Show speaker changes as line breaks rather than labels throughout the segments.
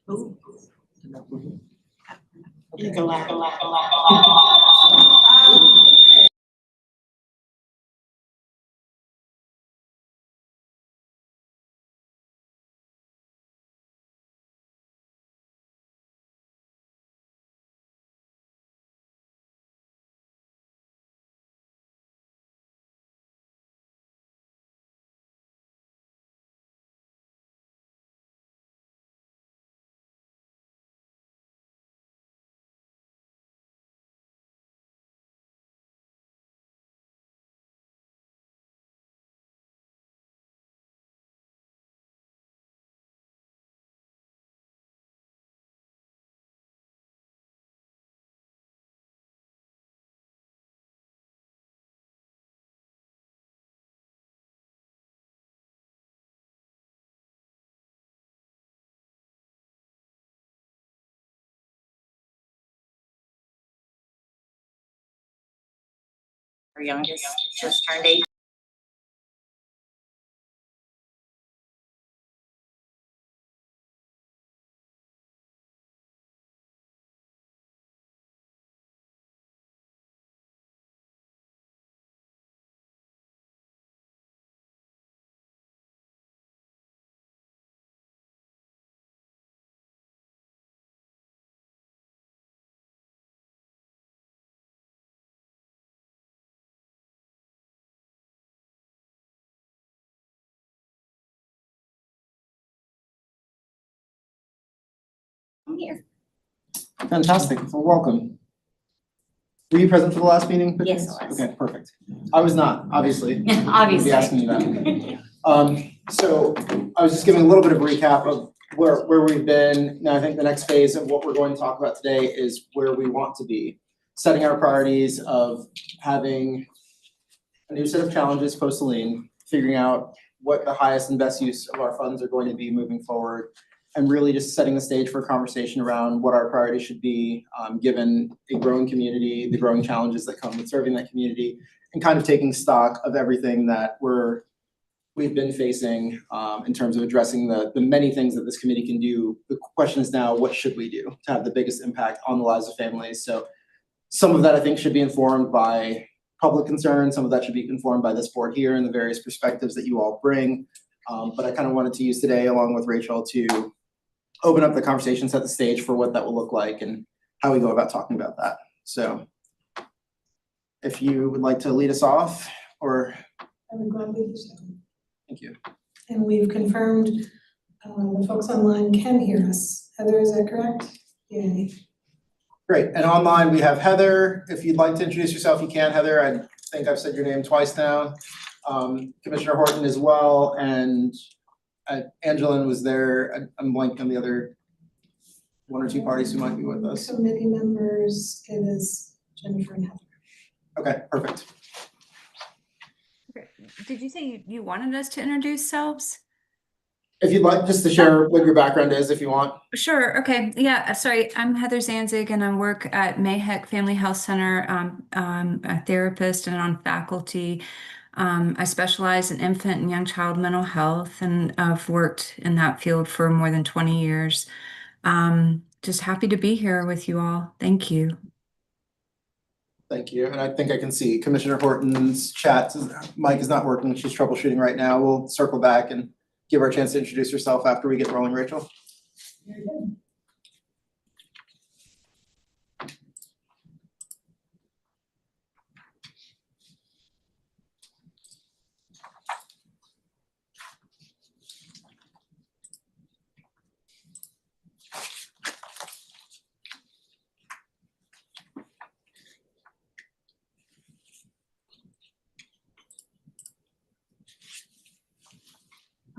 Ooh.
You can laugh.
Our youngest just turned 8. I'm here.
Fantastic. Well, welcome. Were you present for the last meeting?
Yes, I was.
Okay, perfect. I was not, obviously.
Obviously.
Be asking you that. So I was just giving a little bit of recap of where we've been. Now I think the next phase of what we're going to talk about today is where we want to be. Setting our priorities of having a new set of challenges post-Helene, figuring out what the highest and best use of our funds are going to be moving forward, and really just setting the stage for a conversation around what our priorities should be, given a growing community, the growing challenges that come with serving that community, and kind of taking stock of everything that we've been facing in terms of addressing the many things that this committee can do. The question is now, what should we do to have the biggest impact on the lives of families? So some of that I think should be informed by public concern, some of that should be informed by this board here and the various perspectives that you all bring. But I kind of wanted to use today, along with Rachel, to open up the conversation, set the stage for what that will look like and how we go about talking about that. So if you would like to lead us off, or.
I would gladly do so.
Thank you.
And we've confirmed the folks online can hear us. Heather, is that correct? Yay.
Great. And online we have Heather. If you'd like to introduce yourself, you can, Heather. I think I've said your name twice now. Commissioner Horton as well, and Angelin was there. I'm blanking on the other one or two parties who might be with us.
Committee members, it is Jennifer and Heather.
Okay, perfect.
Okay. Did you say you wanted us to introduce selves?
If you'd like just to share what your background is, if you want.
Sure. Okay. Yeah. Sorry. I'm Heather Zanzig, and I work at Mayheck Family Health Center. I'm a therapist and on faculty. I specialize in infant and young child mental health, and I've worked in that field for more than 20 years. Just happy to be here with you all. Thank you.
Thank you. And I think I can see Commissioner Horton's chat. Mic is not working. She's troubleshooting right now. We'll circle back and give her a chance to introduce herself after we get rolling, Rachel.
Very good.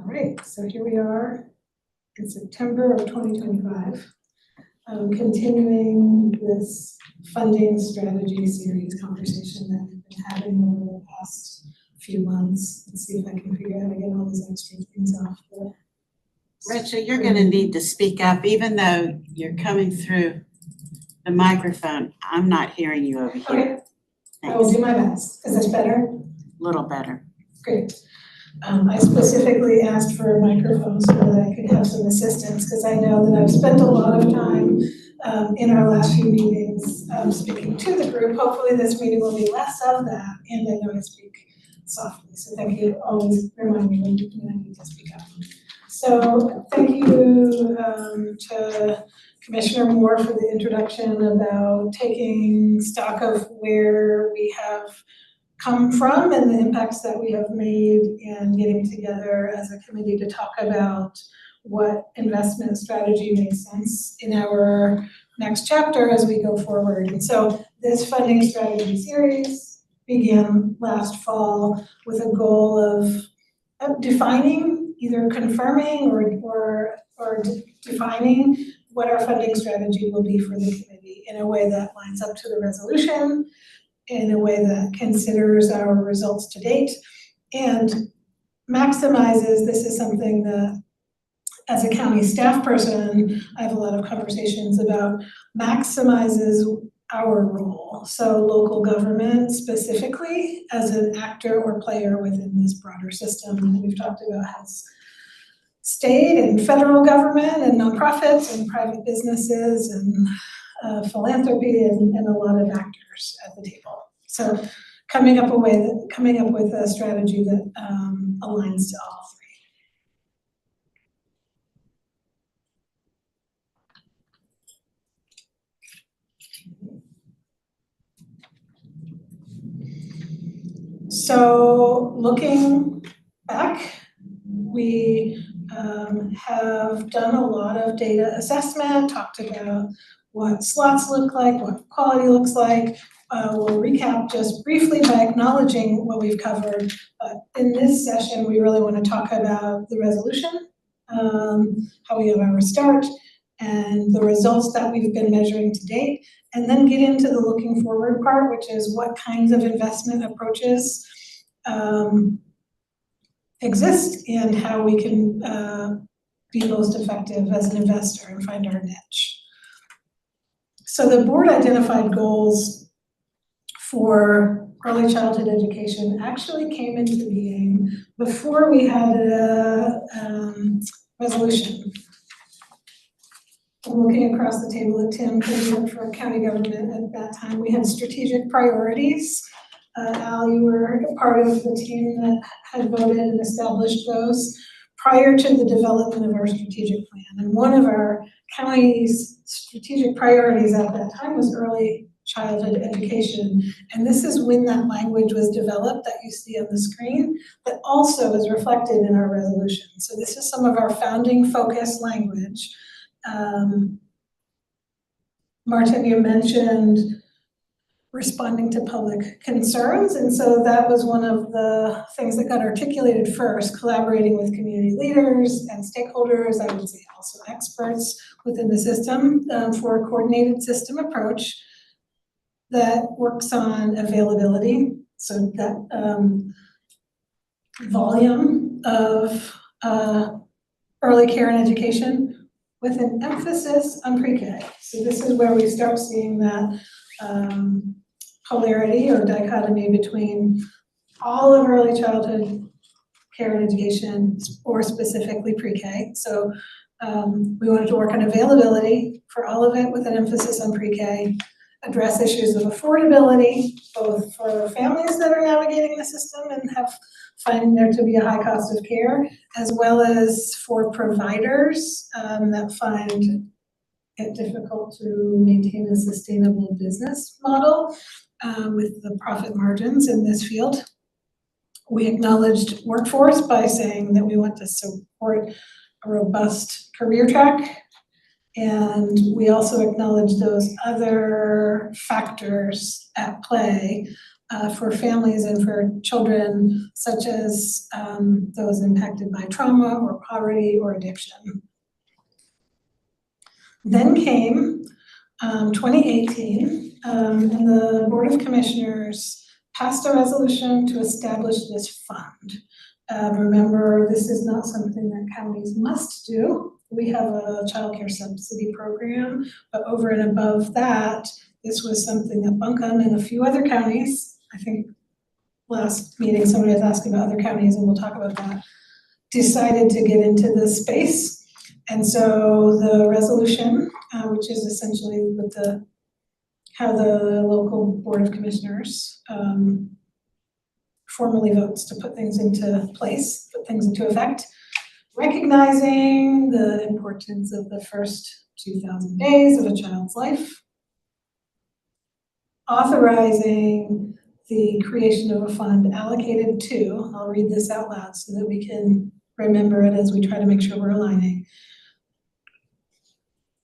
All right, so here we are in September of 2025, continuing this funding strategy series conversation that we've been having over the past few months. Let's see if I can figure out how to get all those extra things off the.
Rachel, you're gonna need to speak up, even though you're coming through the microphone. I'm not hearing you over here.
Okay, I will do my best. Is this better?
Little better.
Great. I specifically asked for a microphone so that I could have some assistance, because I know that I've spent a lot of time in our last few meetings speaking to the group. Hopefully this meeting will be less of that, and I know I speak softly, so thank you. Always remind me when I need to speak up. So thank you to Commissioner Moore for the introduction about taking stock of where we have come from and the impacts that we have made, and getting together as a committee to talk about what investment strategy makes sense in our next chapter as we go forward. And so this funding strategy series began last fall with a goal of defining, either confirming or defining what our funding strategy will be for the committee in a way that lines up to the resolution, in a way that considers our results to date, and maximizes, this is something that as a county staff person, I have a lot of conversations about, maximizes our role. So local government specifically as an actor or player within this broader system that we've talked about has state and federal government and nonprofits and private businesses and philanthropy and a lot of actors at the table. So coming up with a strategy that aligns to all three. So looking back, we have done a lot of data assessment, talked about what slots look like, what quality looks like. We'll recap just briefly by acknowledging what we've covered. In this session, we really want to talk about the resolution, how we have our start, and the results that we've been measuring to date, and then get into the looking forward part, which is what kinds of investment approaches exist and how we can be most effective as an investor and find our niche. So the board identified goals for early childhood education actually came into being before we had a resolution. I'm looking across the table at Tim, who worked for county government at that time. We had strategic priorities. Al, you were a part of the team that had voted and established those prior to the development of our strategic plan. And one of our county's strategic priorities at that time was early childhood education. And this is when that language was developed that you see on the screen, that also is reflected in our resolution. So this is some of our founding focus language. Martin, you mentioned responding to public concerns, and so that was one of the things that got articulated first, collaborating with community leaders and stakeholders, I would say also experts within the system, for a coordinated system approach that works on availability, so that volume of early care and education with an emphasis on pre-K. So this is where we start seeing that polarity or dichotomy between all of early childhood care and education, or specifically pre-K. So we wanted to work on availability for all of it with an emphasis on pre-K, address issues of affordability, both for families that are navigating the system and finding there to be a high cost of care, as well as for providers that find it difficult to maintain a sustainable business model with the profit margins in this field. We acknowledged workforce by saying that we want to support a robust career track. And we also acknowledge those other factors at play for families and for children, such as those impacted by trauma or poverty or addiction. Then came 2018, and the Board of Commissioners passed a resolution to establish this fund. Remember, this is not something that counties must do. We have a childcare subsidy program, but over and above that, this was something that Buncombe and a few other counties, I think last meeting, somebody was asking about other counties, and we'll talk about that, decided to get into this space. And so the resolution, which is essentially with how the local Board of Commissioners formally votes to put things into place, put things into effect, recognizing the importance of the first 2,000 days of a child's life, authorizing the creation of a fund allocated to, I'll read this out loud so that we can remember it as we try to make sure we're aligning.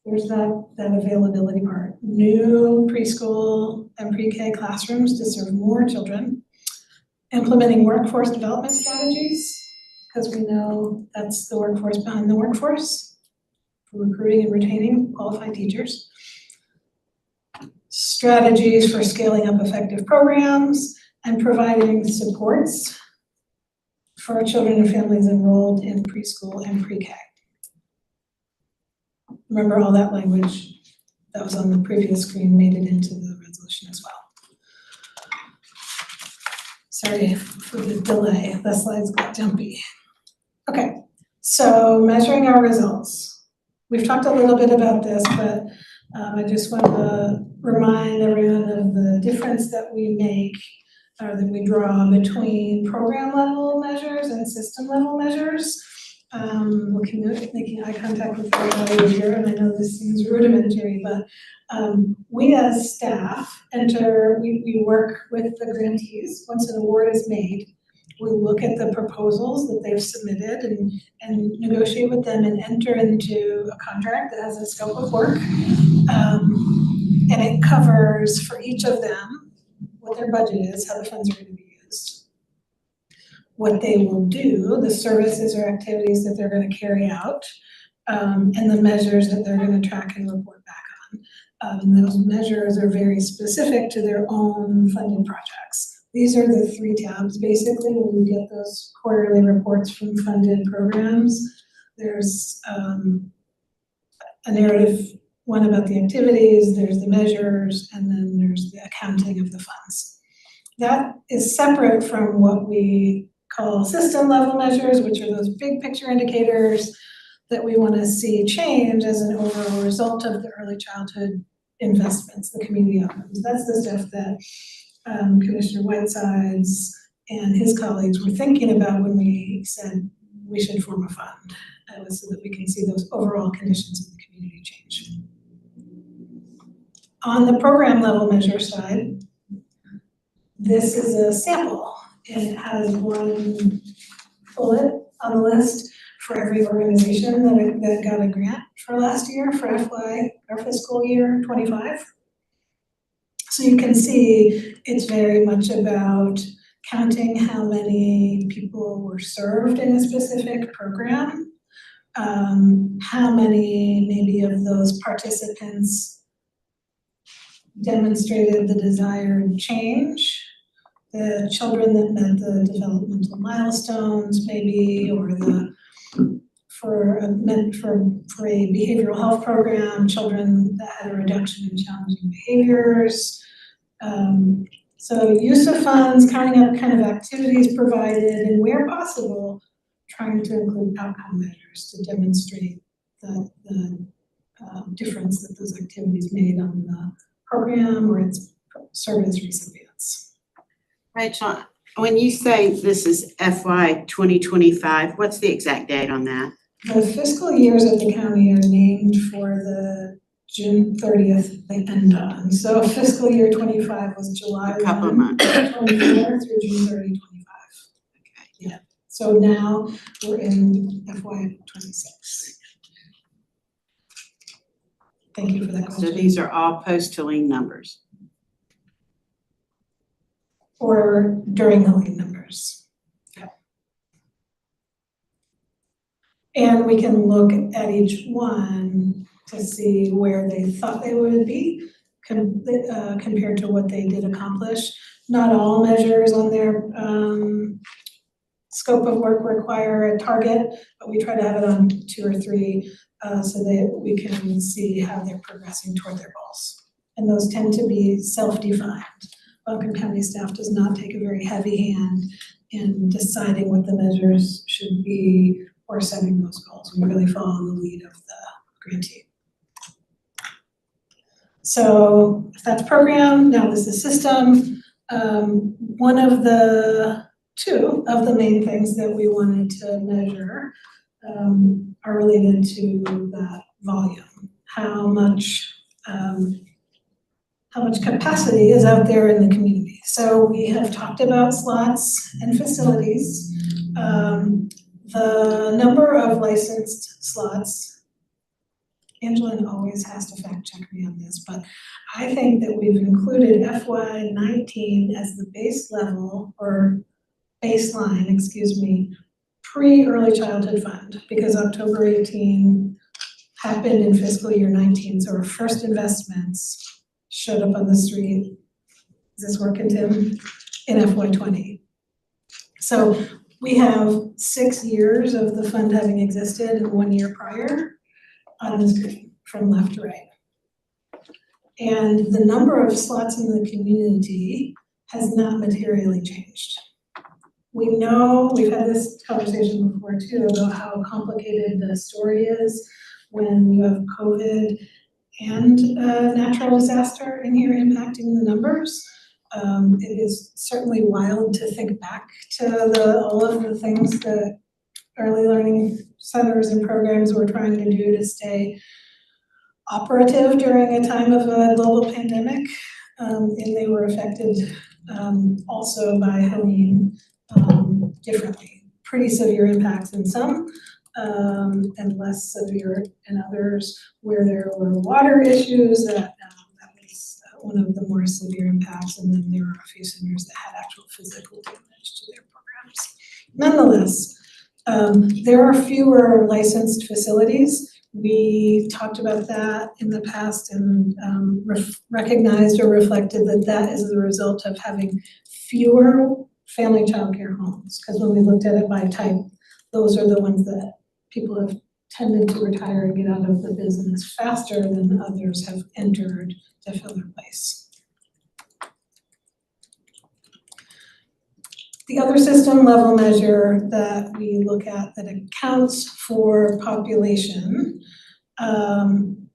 There's that availability part. New preschool and pre-K classrooms to serve more children. Implementing workforce development strategies, because we know that's the workforce behind the workforce, for recruiting and retaining qualified teachers. Strategies for scaling up effective programs and providing supports for children and families enrolled in preschool and pre-K. Remember, all that language that was on the previous screen made it into the resolution as well. Sorry for the delay, the slides got jumpy. Okay, so measuring our results. We've talked a little bit about this, but I just want to remind everyone of the difference that we make, or that we draw between program level measures and system level measures. Making eye contact with everybody here, and I know this seems rudimentary, but we as staff we work with the grantees. Once an award is made, we look at the proposals that they've submitted and negotiate with them and enter into a contract that has a scope of work. And it covers for each of them what their budget is, how the funds are going to be used, what they will do, the services or activities that they're going to carry out, and the measures that they're going to track and report back on. And those measures are very specific to their own funded projects. These are the 3 tabs, basically, when you get those quarterly reports from funded programs. There's a narrative one about the activities, there's the measures, and then there's the accounting of the funds. That is separate from what we call system level measures, which are those big picture indicators that we want to see change as an overall result of the early childhood investments, the community outcomes. That's the stuff that Commissioner Whitesides and his colleagues were thinking about when we said we should form a fund, so that we can see those overall conditions of the community change. On the program level measure side, this is a sample, and it has one bullet on the list for every organization that got a grant for last year for our fiscal year 25. So you can see it's very much about counting how many people were served in a specific program, how many maybe of those participants demonstrated the desired change, the children that met the developmental milestones maybe, or for a behavioral health program, children that had a reduction in challenging behaviors. So use of funds, counting up kind of activities provided, and where possible, trying to include outcome measures to demonstrate the difference that those activities made on the program or its service recipients.
Rachel, when you say this is FY 2025, what's the exact date on that?
The fiscal years of the county are named for the June 30th they end on. So fiscal year 25 was July 1, 24 through June 30, 25.
Okay.
Yeah. So now we're in FY 26. Thank you for that question.
So these are all post-Helene numbers.
Or during Helene numbers. Yeah. And we can look at each one to see where they thought they would be compared to what they did accomplish. Not all measures on their scope of work require a target, but we try to have it on 2 or 3 so that we can see how they're progressing toward their goals. And those tend to be self-defined. Buncombe County staff does not take a very heavy hand in deciding what the measures should be or setting those goals. We really follow the lead of the grantee. So if that's program, now this is system. One of the two of the main things that we wanted to measure are related to that volume. How much capacity is out there in the community. So we have talked about slots and facilities. The number of licensed slots, Angelina always has to fact check me on this, but I think that we've included FY19 as the base level or baseline, excuse me, pre-early childhood fund, because October 18 happened in fiscal year 19, so our first investments showed up on the street. Is this working, Tim? In FY20. So we have 6 years of the fund having existed and 1 year prior on the screen from left to right. And the number of slots in the community has not materially changed. We know, we've had this conversation before too, about how complicated the story is when you have COVID and natural disaster in here impacting the numbers. It is certainly wild to think back to all of the things that early learning centers and programs were trying to do to stay operative during a time of a global pandemic. And they were affected also by Helene differently. Pretty severe impacts in some, and less severe in others, where there were water issues that was one of the more severe impacts, and then there were a few centers that had actual physical damage to their programs. Nonetheless, there are fewer licensed facilities. We talked about that in the past and recognized or reflected that that is the result of having fewer family childcare homes, because when we looked at it by type, those are the ones that people have tended to retire and get out of the business faster than others have entered to fill their place. The other system level measure that we look at that accounts for population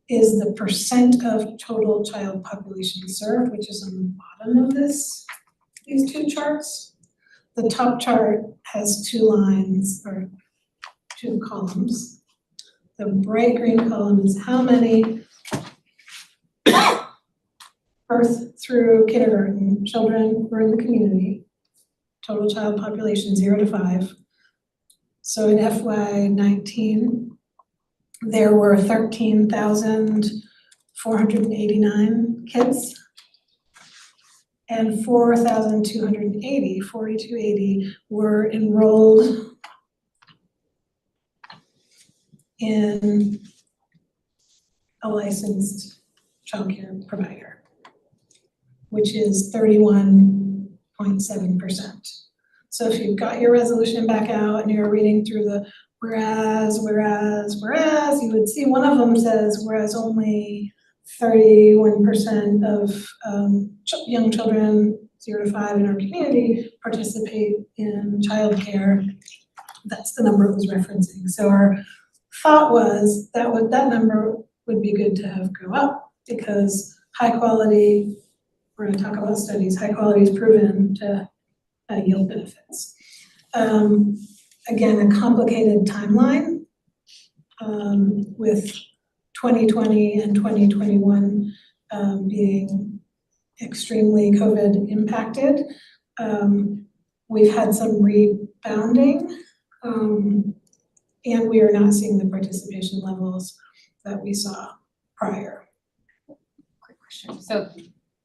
is the percent of total child population served, which is on the bottom of these two charts. The top chart has 2 lines or 2 columns. The bright green column is how many birth through kindergarten children were in the community, total child population 0 to 5. So in FY19, there were 13,489 kids, and 4,280 were enrolled in a licensed childcare provider, which is 31.7%. So if you've got your resolution back out and you're reading through the whereas, you would see one of them says, whereas only 31% of young children 0 to 5 in our community participate in childcare. That's the number it was referencing. So our thought was that number would be good to have go up, because high quality, we're going to talk about studies, high quality is proven to yield benefits. Again, a complicated timeline with 2020 and 2021 being extremely COVID impacted. We've had some rebounding, and we are not seeing the participation levels that we saw prior.
Quick question. So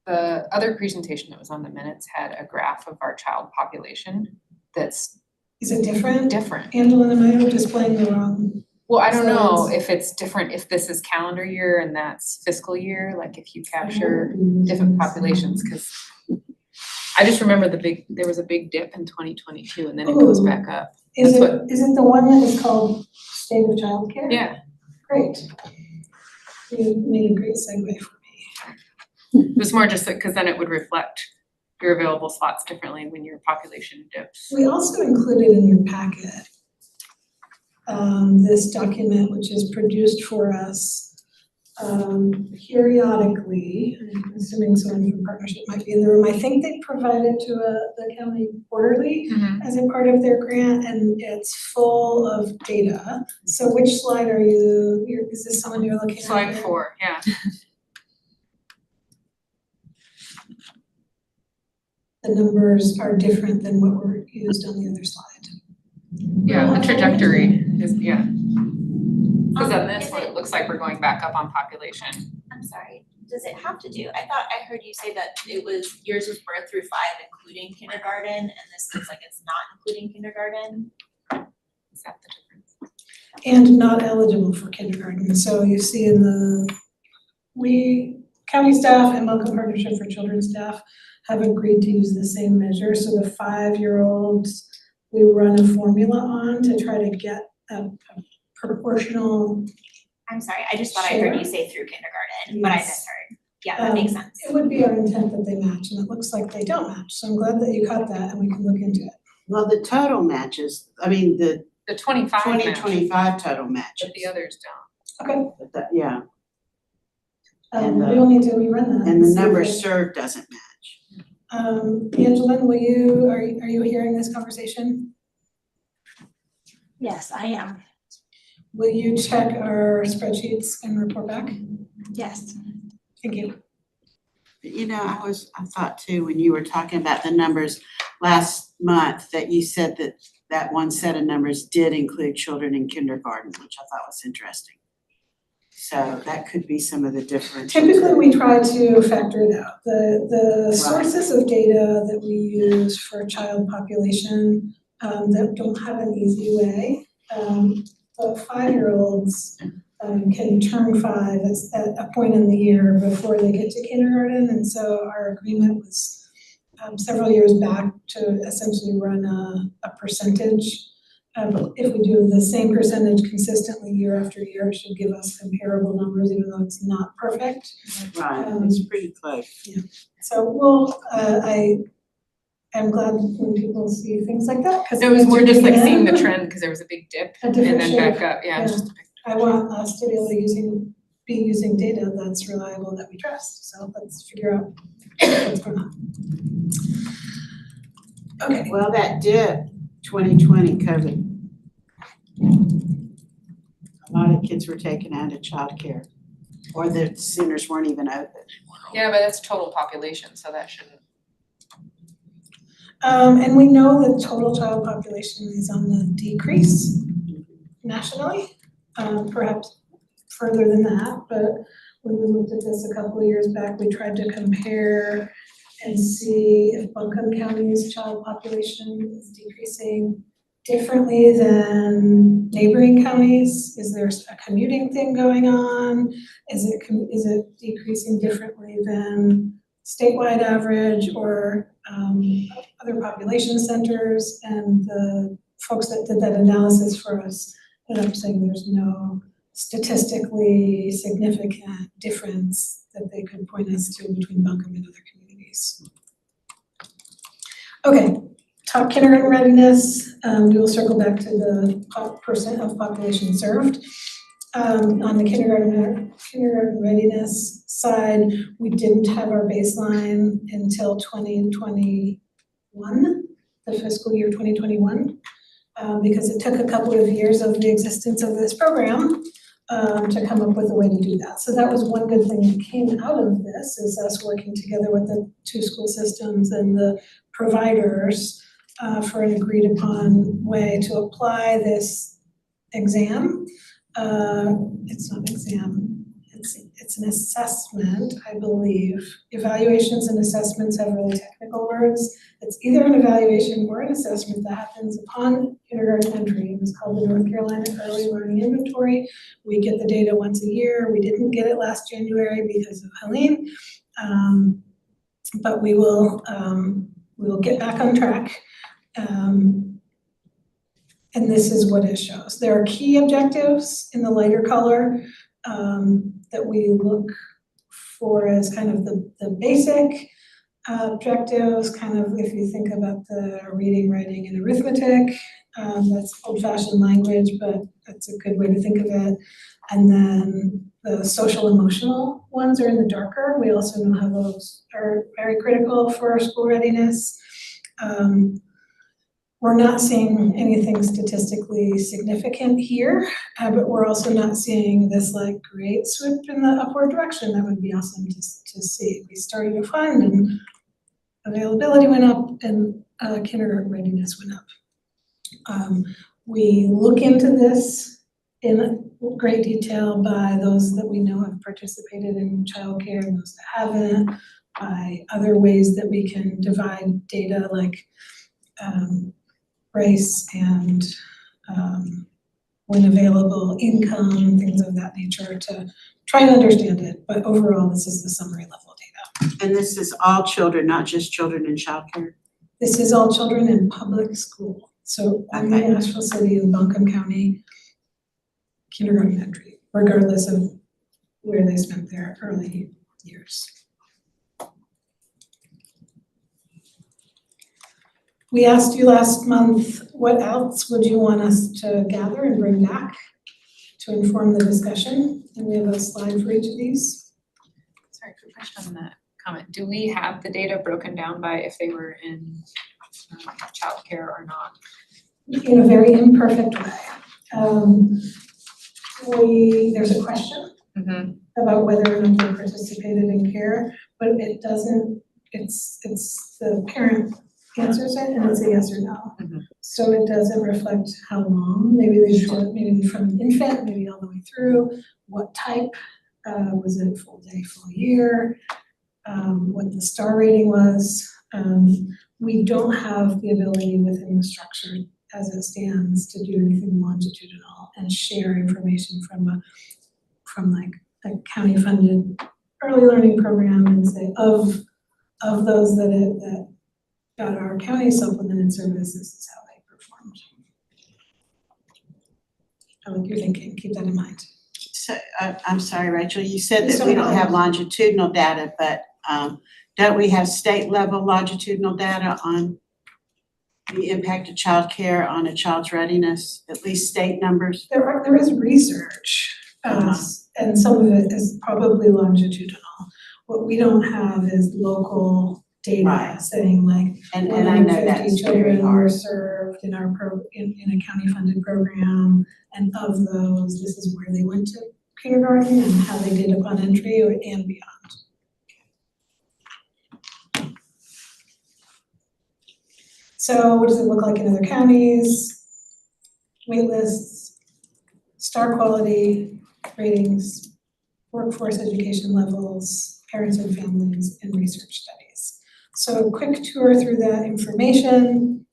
the other presentation that was on the minutes had a graph of our child population that's
Is it different?
different.
Angela, am I displaying the wrong?
Well, I don't know
slides?
if it's different, if this is calendar year and that's fiscal year, like if you capture different populations, because I just remember there was a big dip in 2022 and then it goes
Ooh.
back up.
Is
That's
it the one that is called State of Childcare?
Yeah,
Great. You made a great segue for me.
it was more just because then it would reflect your available slots differently when your population dips.
We also included in your packet this document, which is produced for us periodically. I'm assuming someone from partnership might be in the room. I think they provided to the county quarterly as a part of their grant, and it's full of data. So which slide are is this someone you're looking at?
Slide 4, yeah.
The numbers are different than what were used on the other slide.
Yeah, the trajectory is, yeah. Because on this
Is
one, it looks like we're going back up on population.
I'm sorry, does it have to do, I thought I heard you say that yours was birth through 5, including kindergarten, and this looks like it's not including kindergarten?
Is that the difference?
And not eligible for kindergarten. So you see in county staff and Welcome Partnership for Children staff have agreed to use the same measure. So the 5-year-olds, we run a formula on to try to get a proportional.
I'm sorry, I just thought I heard you say through kindergarten, but I
Yes.
misheard. Yeah, that makes sense.
It would be our intent that they match, and it looks like they don't match. So I'm glad that you caught that and we can look into it.
Well, the total matches, I mean, the
The 25 match,
2025 total matches.
but the others don't.
Okay,
But that, yeah, And the-
we'll need to rerun that.
and the
see if
number
it-
served doesn't match.
Angelin, are you hearing this conversation?
Yes, I am.
Will you check our spreadsheets and report back?
Yes.
Thank you.
But you know, I thought too, when you were talking about the numbers last month, that you said that one set of numbers did include children in kindergarten, which I thought was interesting. So that could be some of the difference.
Typically, we try to factor it out. The sources of data that we use for child population that don't have an easy way. But 5-year-olds can turn 5 at a point in the year before they get to kindergarten. And so our agreement was several years back to essentially run a percentage. If we do the same percentage consistently year after year, it should give us comparable numbers, even though it's not perfect.
Right, it's pretty close.
So I'm glad when people see things like that, because
It was more just like seeing the trend, because there was a big dip
A
and
different
then
shape,
back up, yeah,
yeah.
just a big.
I want us to be able to be using data that's reliable, that we trust, so let's figure out what's going on. Okay,
Well, that dip, 2020 COVID. A lot of kids were taken out of childcare, or the centers weren't even open.
Yeah, but that's total population, so that shouldn't.
and we know that total child population is on the decrease nationally, perhaps further than that, but when we looked at this a couple of years back, we tried to compare and see if Buncombe County's child population is decreasing differently than neighboring counties. Is there a commuting thing going on? Is it decreasing differently than statewide average or other population centers? And the folks that did that analysis for us ended up saying there's no statistically significant difference that they could point us to between Buncombe and other communities. Okay, top kindergarten readiness, we will circle back to the percent of population served. On the kindergarten readiness side, we didn't have our baseline until 2021, the fiscal year 2021, because it took a couple of years of the existence of this program to come up with a way to do that. So that was one good thing that came out of this, is us working together with the 2 school systems and the providers for an agreed upon way to apply this exam. It's not an exam, it's an assessment, I believe. Evaluations and assessments have really technical words. It's either an evaluation or an assessment that happens upon kindergarten entry. It's called the North Carolina Early Learning Inventory. We get the data once a year. We didn't get it last January because of Helene. But we will get back on track. And this is what it shows. There are key objectives in the lighter color that we look for as kind of the basic. objectives, kind of if you think about the reading, writing, and arithmetic, that's old-fashioned language, but that's a good way to think of it. And then the social emotional ones are in the darker. We also know how those are very critical for school readiness. We're not seeing anything statistically significant here, but we're also not seeing this like great swoop in the upward direction. That would be awesome to see. We started a fund and availability went up and kindergarten readiness went up. We look into this in great detail by those that we know have participated in childcare and those that haven't, by other ways that we can divide data like race and when available income, things of that nature to try and understand it. But overall, this is the summary level data.
And this is all children, not just children in childcare?
This is all children in public school. So only Asheville City and Buncombe County kindergarten entry, regardless of where they spent their early years. We asked you last month, what else would you want us to gather and bring back to inform the discussion? And we have a slide for each of these.
Sorry, quick question on that comment. Do we have the data broken down by if they were in childcare or not?
In a very imperfect way. There's a question about whether or not they participated in care, but it doesn't, it's the parent answers it and it's a yes or no. So it doesn't reflect how long, maybe they did, maybe from infant, maybe all the way through, what type, was it full day, full year, what the star rating was. We don't have the ability within the structure as it stands to do anything longitudinal and share information from like a county funded early learning program and say of those that got our county supplemented services, this is how they performed. I like your thinking, keep that in mind.
So, I'm sorry, Rachel, you said that we don't have longitudinal data, but don't we have state level longitudinal data on the impact of childcare on a child's readiness, at least state numbers?
There is research, and some of it is probably longitudinal. What we don't have is local data saying like
And I know
150
that's very
children were
hard.
served in our in a county funded program, and of those, this is where they went to kindergarten and how they did upon entry and beyond. So what does it look like in other counties? Wait lists, star quality, ratings, workforce education levels, parents and families, and research studies. So a quick tour through that information.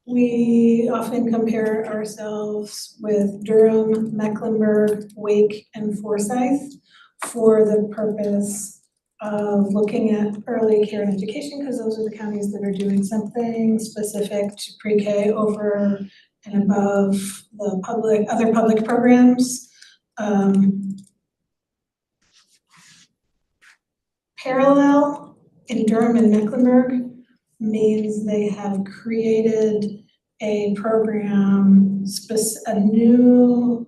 We often compare ourselves with Durham, Mecklenburg, Wake, and Forsyth for the purpose of looking at early care and education, because those are the counties that are doing something specific to pre-K over and above the other public programs. Parallel in Durham and Mecklenburg means they have created a program, a new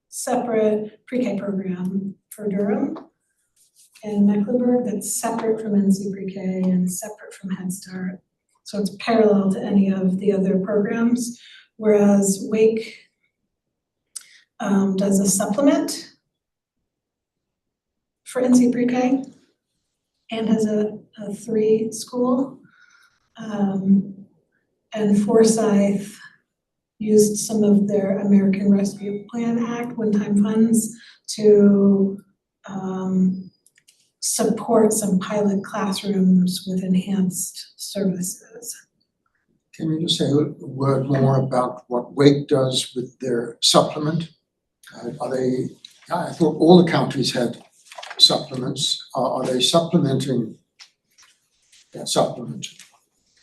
separate pre-K program for Durham and Mecklenburg that's separate from NC Pre-K and separate from Head Start. So it's parallel to any of the other programs, whereas Wake does a supplement for NC Pre-K and has a 3 school. And Forsyth used some of their American Rescue Plan Act one-time funds to support some pilot classrooms with enhanced services.
Can you just say a word more about what Wake does with their supplement? I thought all the counties had supplements. Are they supplementing that supplement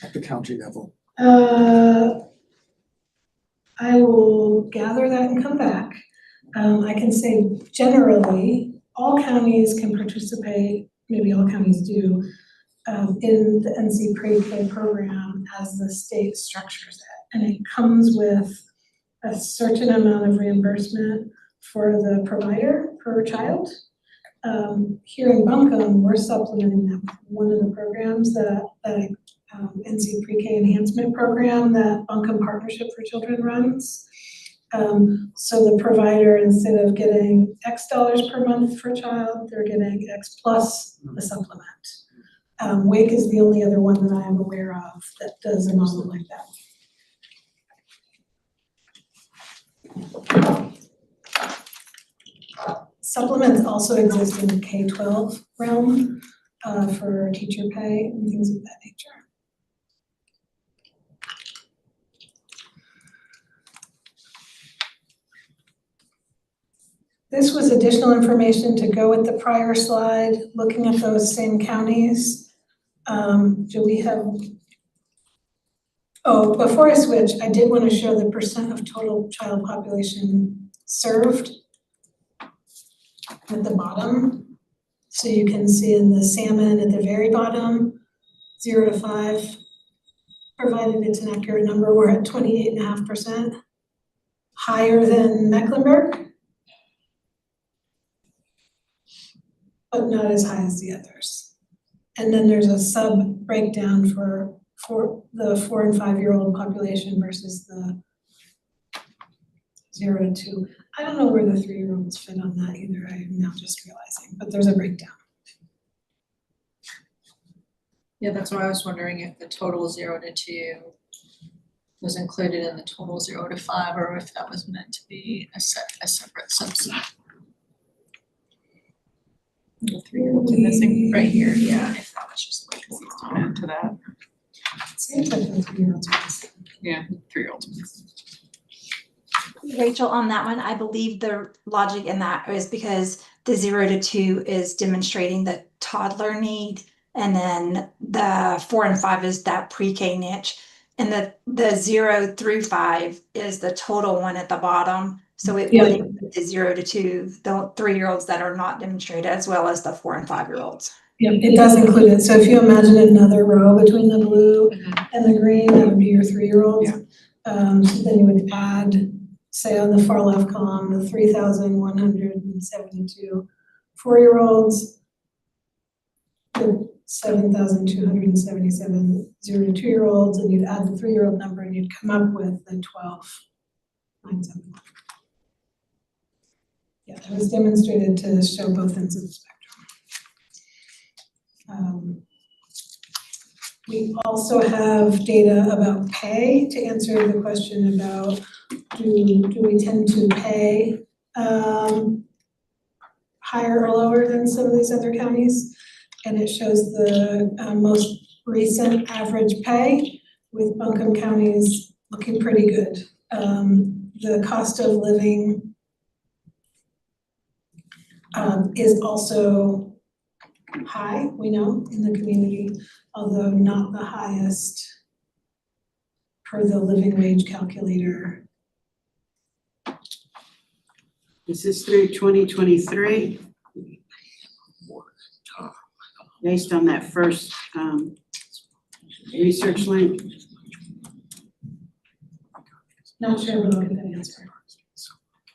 at the county level?
I will gather that and come back. I can say generally, all counties can participate maybe all counties do, in the NC Pre-K program as the state structures it. And it comes with a certain amount of reimbursement for the provider per child. Here in Buncombe, we're supplementing that with one of the programs that NC Pre-K enhancement program that Buncombe Partnership for Children runs. So the provider, instead of getting X dollars per month for a child, they're getting X plus the supplement. Wake is the only other one that I am aware of that does a model like that. Supplements also exist in the K-12 realm for teacher pay and things of that nature. This was additional information to go with the prior slide, looking at those same counties. Do we have, oh, before I switch, I did want to show the percent of total child population served at the bottom. So you can see in the salmon at the very bottom, 0 to 5, provided it's an accurate number, we're at 28.5%, higher than Mecklenburg, but not as high as the others. And then there's a sub breakdown for the 4 and 5 year old population versus the 0 to 2. I don't know where the 3-year-olds fit on that either, I am now just realizing, but there's a breakdown.
Yeah, that's what I was wondering, if the total 0 to 2 was included in the total 0 to 5, or if that was meant to be a separate subset.
The 3-year-olds are missing right here, yeah, if that was just like a add to that.
It seems like the 3-year-olds are missing.
Yeah, 3-year-olds missing.
Rachel, on that one, I believe the logic in that is because the 0 to 2 is demonstrating the toddler need, and then the 4 and 5 is that pre-K niche, and the 0 through 5 is the total one at the bottom. So it would include the 0 to 2, the 3-year-olds that are not demonstrated, as well as the 4 and 5-year-olds.
Yeah, it does include it. So if you imagine another row between the blue and the green, that would be your 3-year-olds. So then you would add, say on the far left column, the 3,172 4-year-olds, the 7,277 0 to 2-year-olds, and you'd add the 3-year-old number and you'd come up with the 12,971. Yeah, it was demonstrated to show both ends of the spectrum. We also have data about pay to answer the question about do we tend to pay higher or lower than some of these other counties? And it shows the most recent average pay, with Buncombe counties looking pretty good. The cost of living is also high, we know, in the community, although not the highest per the living wage calculator.
This is through 2023. Based on that first research link.
Not sure, but I'll get that answer.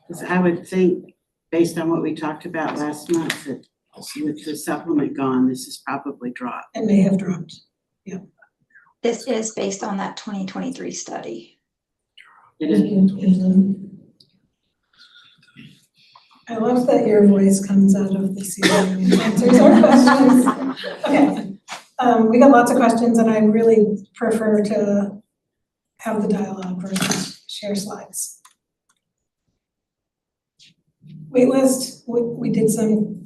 Because I would think, based on what we talked about last month, that with the supplement gone, this is probably dropped.
It may have dropped, yeah.
This is based on that 2023 study.
It is.
I love that your voice comes out of the ceiling and answers our questions. Okay, we got lots of questions and I really prefer to have the dialogue versus share slides. Waitlist, we did some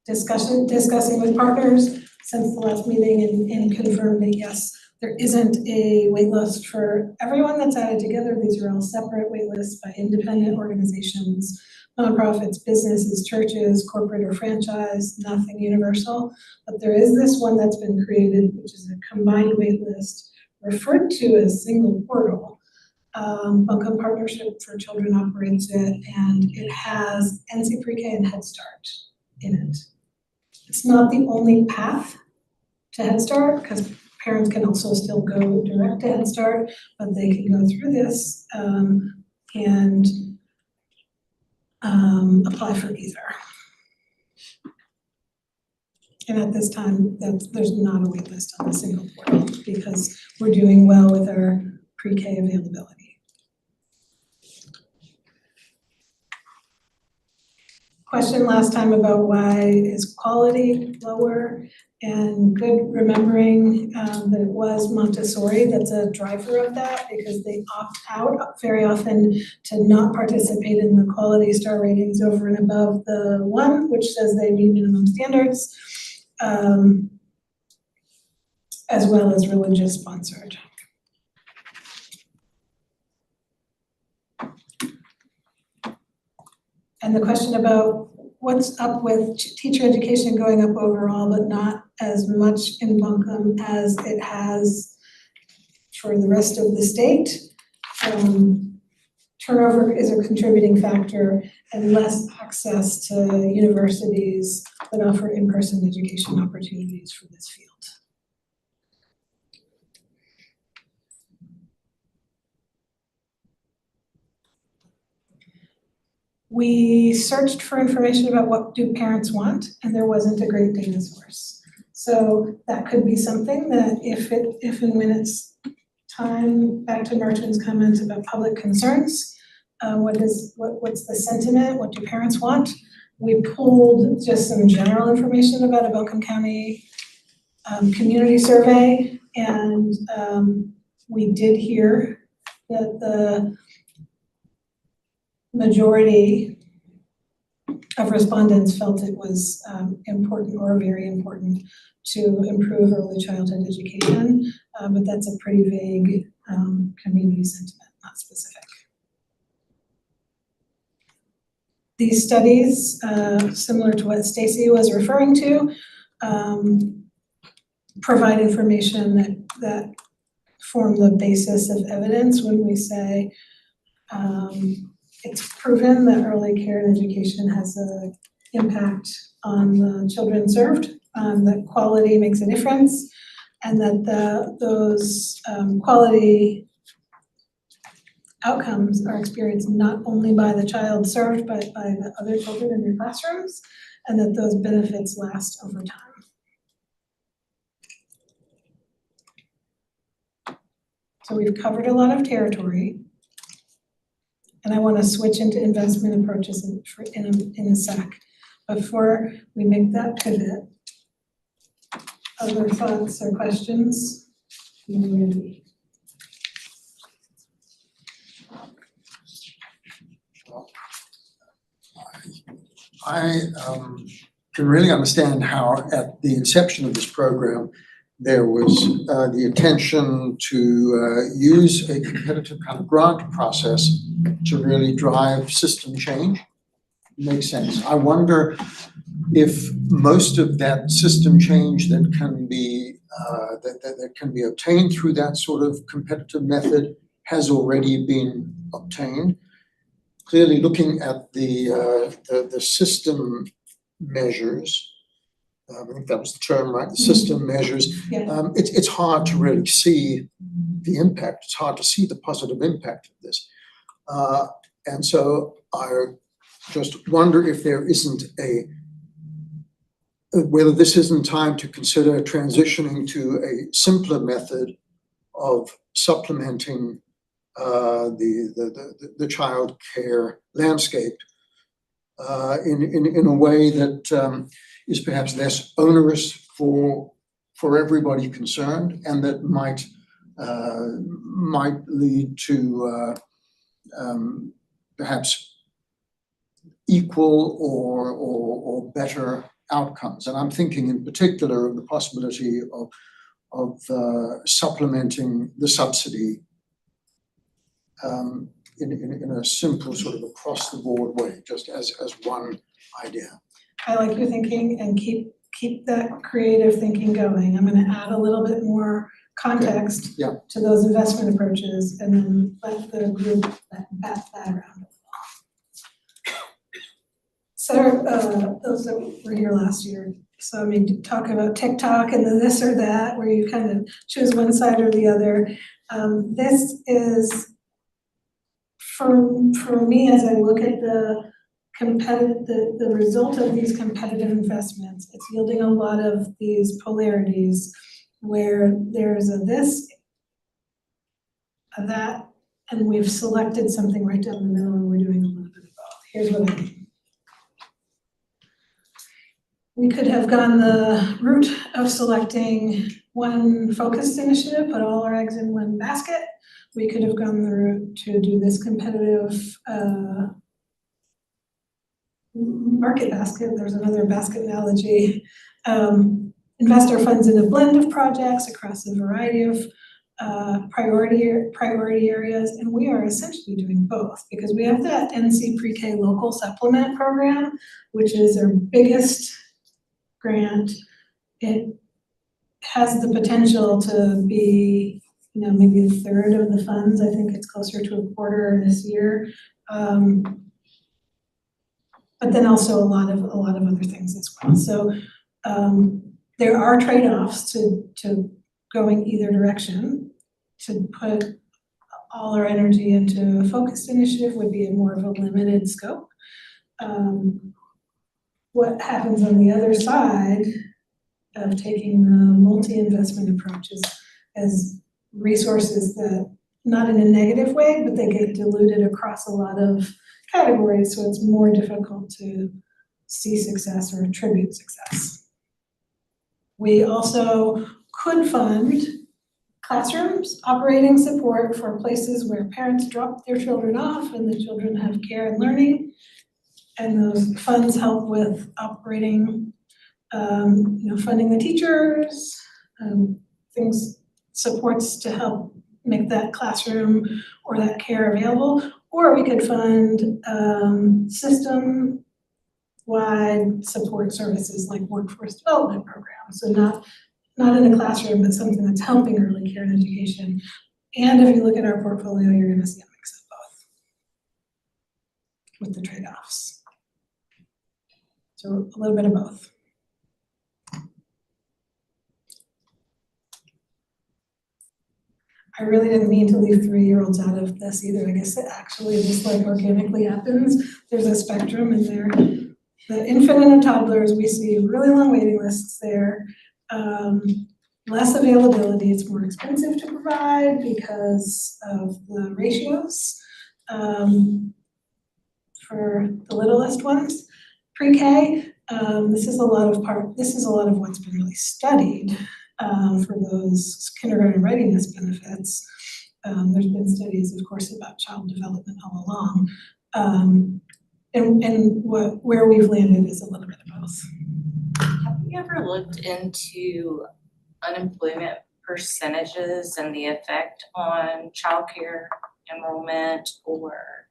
discussing with partners since the last meeting and confirmed that yes, there isn't a wait list for everyone that's added together. These are all separate wait lists by independent organizations, nonprofits, businesses, churches, corporate or franchise, nothing universal. But there is this one that's been created, which is a combined wait list referred to as single portal. Buncombe Partnership for Children operates it, and it has NC Pre-K and Head Start in it. It's not the only path to Head Start, because parents can also still go direct to Head Start, but they can go through this and apply for either. And at this time, there's not a wait list on the single portal because we're doing well with our pre-K availability. Question last time about why is quality lower, and good remembering that it was Montessori that's a driver of that, because they opt out very often to not participate in the quality star ratings over and above the 1, which says they meet minimum standards, as well as religious sponsored. And the question about what's up with teacher education going up overall, but not as much in Buncombe as it has for the rest of the state. Turnover is a contributing factor, and less access to universities that offer in-person education opportunities for this field. We searched for information about what do parents want, and there wasn't a great data source. So that could be something that if and when it's time, back to Martin's comments about public concerns, what's the sentiment, what do parents want? We pulled just some general information about a Buncombe County community survey, and we did hear that the majority of respondents felt it was important or very important to improve early childhood education, but that's a pretty vague community sentiment, not specific. These studies, similar to what Stacy was referring to, provide information that form the basis of evidence when we say it's proven that early care and education has an impact on the children served, that quality makes a difference, and that those quality outcomes are experienced not only by the child served, but by the other children in their classrooms, and that those benefits last over time. So we've covered a lot of territory, and I want to switch into investment approaches in a sec. Before we make that pivot, other thoughts or questions?
I can really understand how at the inception of this program, there was the intention to use a competitive kind of grant process to really drive system change. Makes sense. I wonder if most of that system change that can be that can be obtained through that sort of competitive method has already been obtained. Clearly, looking at the system measures, I think that was the term, right? The system measures.
Yeah.
It's hard to really see the impact. It's hard to see the positive impact of this. And so I just wonder if there isn't whether this isn't time to consider transitioning to a simpler method of supplementing the child care landscape in a way that is perhaps less onerous for everybody concerned, and that might lead to perhaps equal or better outcomes. And I'm thinking in particular of the possibility of supplementing the subsidy in a simple sort of across the board way, just as one idea.
I like your thinking, and keep that creative thinking going. I'm gonna add a little bit more context
Yeah.
to those investment approaches, and then let the group bat that around. So, those that were here last year, so I mean, talk about TikTok and the this or that, where you kind of choose one side or the other. This is, for me, as I look at the result of these competitive investments, it's yielding a lot of these polarities where there's a this, a that, and we've selected something right down the middle and we're doing a little bit of both. Here's what I mean. We could have gone the route of selecting one focused initiative, put all our eggs in one basket. We could have gone the route to do this competitive market basket. There's another basket analogy. Invest our funds in a blend of projects across a variety of priority areas, and we are essentially doing both because we have that NC Pre-K local supplement program, which is our biggest grant. It has the potential to be, maybe a third of the funds. I think it's closer to a quarter this year. But then also a lot of other things as well. So there are trade-offs to going either direction. To put all our energy into a focused initiative would be more of a limited scope. What happens on the other side of taking the multi-investment approaches as resources that, not in a negative way, but they get diluted across a lot of categories, so it's more difficult to see success or attribute success. We also could fund classrooms, operating support for places where parents drop their children off and the children have care and learning. And those funds help with operating, funding the teachers, supports to help make that classroom or that care available. Or we could fund system-wide support services like workforce development programs. So not in a classroom, but something that's helping early care and education. And if you look at our portfolio, you're gonna see a mix of both with the trade-offs. So a little bit of both. I really didn't mean to leave 3-year-olds out of this either. I guess it actually just organically happens. There's a spectrum in there. The infant and the toddlers, we see really long waiting lists there. Less availability, it's more expensive to provide because of the ratios for the littlest ones. Pre-K, this is a lot of what's been really studied for those kindergarten readiness benefits. There's been studies, of course, about child development all along. And where we've landed is a little bit of both.
Have you ever looked into unemployment percentages and the effect on childcare enrollment or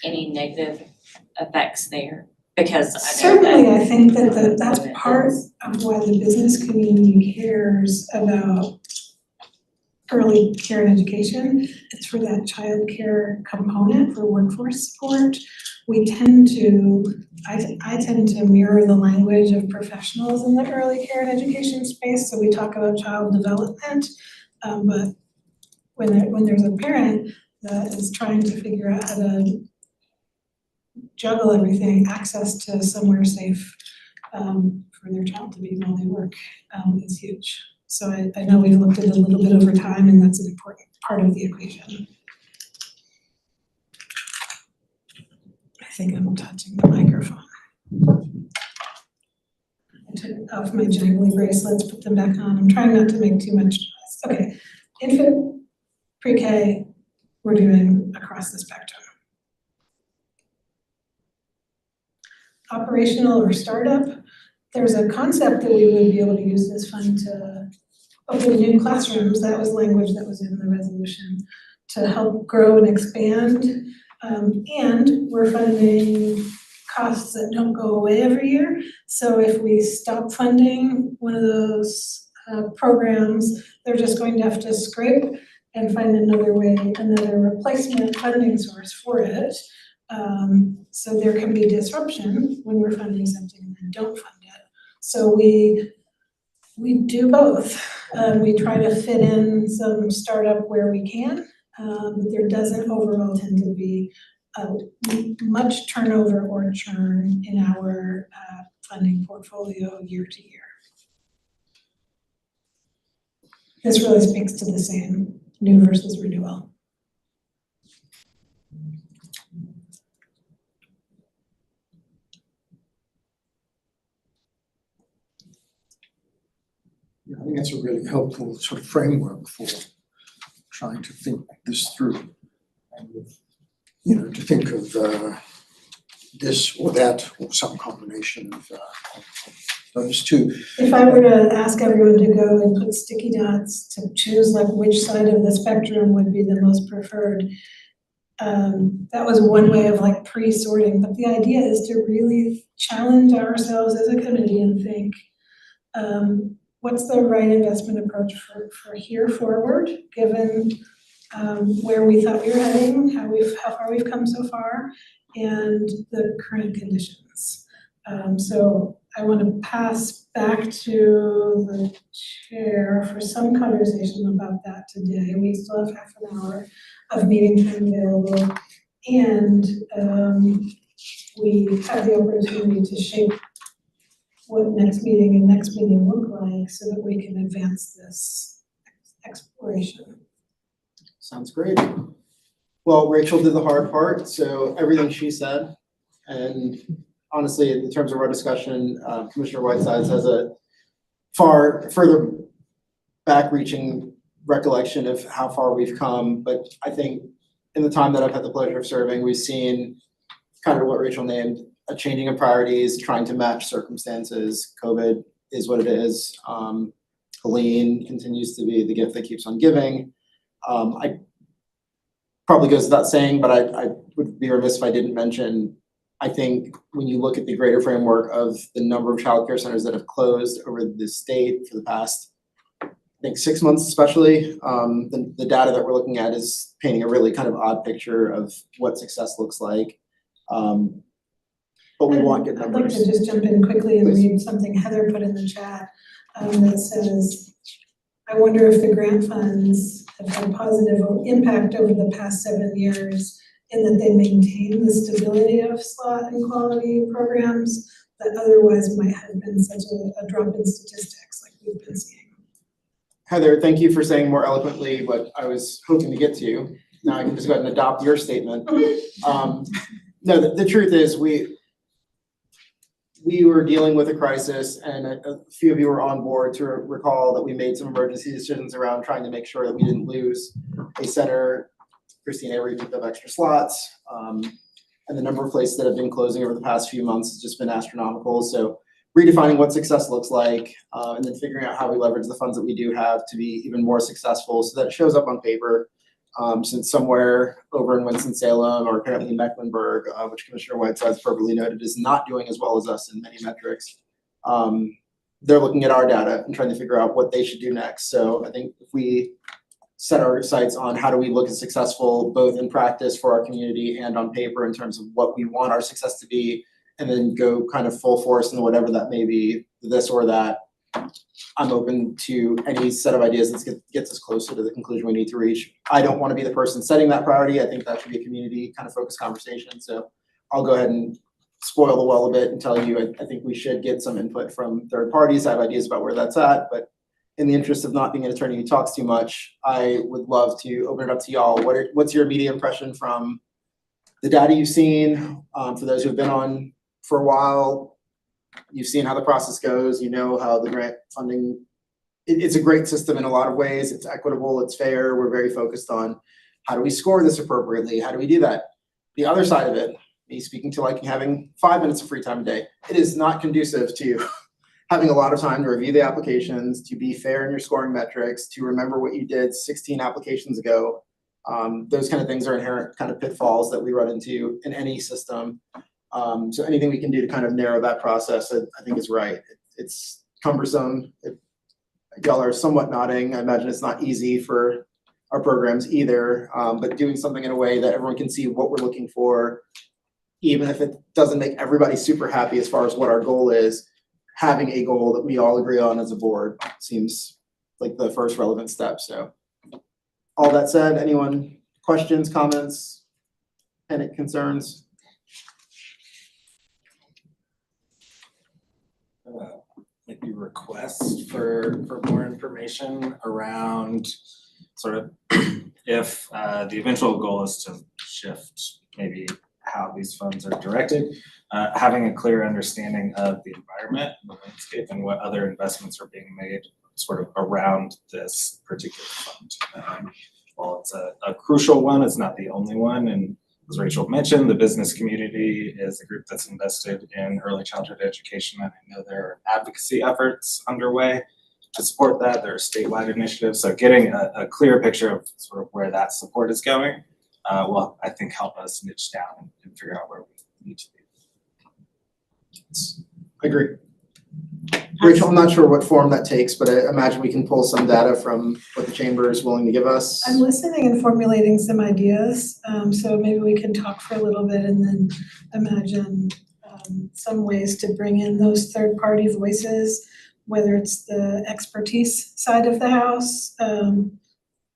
any negative effects there? Because I know
certainly, I think that that's part of why the business community cares about early care and education. It's for that child care component for workforce support. I tend to mirror the language of professionals in the early care and education space. So we talk about child development, but when there's a parent that is trying to figure out how to juggle everything, access to somewhere safe for their child to be while they work is huge. So I know we've looked at it a little bit over time, and that's an important part of the equation. I think I'm touching the microphone. I took off my jangly bracelets, put them back on. I'm trying not to make too much noise. Okay, infant, pre-K, we're doing across the spectrum. Operational or startup, there's a concept that we would be able to use this fund to open new classrooms. That was language that was in the resolution to help grow and expand. And we're funding costs that don't go away every year. So if we stop funding one of those programs, they're just going to have to scrape and find another way, another replacement funding source for it. So there can be disruption when we're funding something and then don't fund it. So we do both. We try to fit in some startup where we can, but there doesn't overall tend to be much turnover or churn in our funding portfolio year to year. This really speaks to the same new versus renewal.
Yeah, I think that's a really helpful sort of framework for trying to think this through. And, you know, to think of this or that or some combination of those two.
If I were to ask everyone to go and put sticky dots to choose like which side of the spectrum would be the most preferred, that was one way of like pre-sorting, but the idea is to really challenge ourselves as a committee and think, what's the right investment approach for here forward, given where we thought we were heading, how far we've come so far, and the current conditions. So I want to pass back to the chair for some conversation about that today. We still have half an hour of meeting time available, and we have the opportunity to shape what next meeting look like so that we can advance this exploration.
Sounds great. Well, Rachel did the hard part, so everything she said, and honestly, in terms of our discussion, Commissioner Whitesides has a further back-reaching recollection of how far we've come, but I think in the time that I've had the pleasure of serving, we've seen kind of what Rachel named, a changing of priorities, trying to match circumstances. COVID is what it is. Helene continues to be the gift that keeps on giving. I probably goes without saying, but I would be remiss if I didn't mention, I think when you look at the greater framework of the number of childcare centers that have closed over the state for the past, I think 6 months especially, the data that we're looking at is painting a really kind of odd picture of what success looks like. But we want good numbers.
I'd like to just jump in quickly and
Please.
read something Heather put in the chat that says, I wonder if the grant funds have had positive impact over the past 7 years in that they maintain the stability of slot and quality programs that otherwise might have been such a drop in statistics like we've been seeing.
Heather, thank you for saying more eloquently what I was hoping to get to. Now I can just go ahead and adopt your statement. No, the truth is we were dealing with a crisis, and a few of you were on board to recall that we made some emergency decisions around trying to make sure that we didn't lose a center. Christine Avery picked up extra slots, and the number of places that have been closing over the past few months has just been astronomical. So redefining what success looks like, and then figuring out how we leverage the funds that we do have to be even more successful so that it shows up on paper. Since somewhere over in Winston-Salem or apparently Mecklenburg, which Commissioner Whitesides appropriately noted is not doing as well as us in many metrics, they're looking at our data and trying to figure out what they should do next. So I think if we set our sights on how do we look as successful both in practice for our community and on paper in terms of what we want our success to be, and then go kind of full force in whatever that may be, this or that, I'm open to any set of ideas that gets us closer to the conclusion we need to reach. I don't want to be the person setting that priority. I think that should be a community kind of focused conversation. So I'll go ahead and spoil the well a bit and tell you, I think we should get some input from third parties. I have ideas about where that's at, but in the interest of not being an attorney who talks too much, I would love to open it up to y'all. What's your immediate impression from the data you've seen? For those who've been on for a while, you've seen how the process goes, you know how the grant funding, it's a great system in a lot of ways. It's equitable, it's fair. We're very focused on how do we score this appropriately? How do we do that? The other side of it, me speaking to like having 5 minutes of free time a day, it is not conducive to having a lot of time to review the applications, to be fair in your scoring metrics, to remember what you did 16 applications ago. Those kind of things are inherent kind of pitfalls that we run into in any system. So anything we can do to kind of narrow that process, I think is right. It's cumbersome. y'all are somewhat nodding. I imagine it's not easy for our programs either, but doing something in a way that everyone can see what we're looking for, even if it doesn't make everybody super happy as far as what our goal is, having a goal that we all agree on as a board seems like the first relevant step. So all that said, anyone questions, comments, any concerns?
Maybe request for more information around sort of if the eventual goal is to shift maybe how these funds are directed, having a clear understanding of the environment, the landscape, and what other investments are being made sort of around this particular fund. While it's a crucial one, it's not the only one, and as Rachel mentioned, the business community is a group that's invested in early childhood education, and I know there are advocacy efforts underway to support that. There are statewide initiatives, so getting a clear picture of sort of where that support is going will, I think, help us niche down and figure out where we need to be.
I agree. Rachel, I'm not sure what form that takes, but I imagine we can pull some data from what the chamber is willing to give us.
I'm listening and formulating some ideas, so maybe we can talk for a little bit and then imagine some ways to bring in those third-party voices, whether it's the expertise side of the house,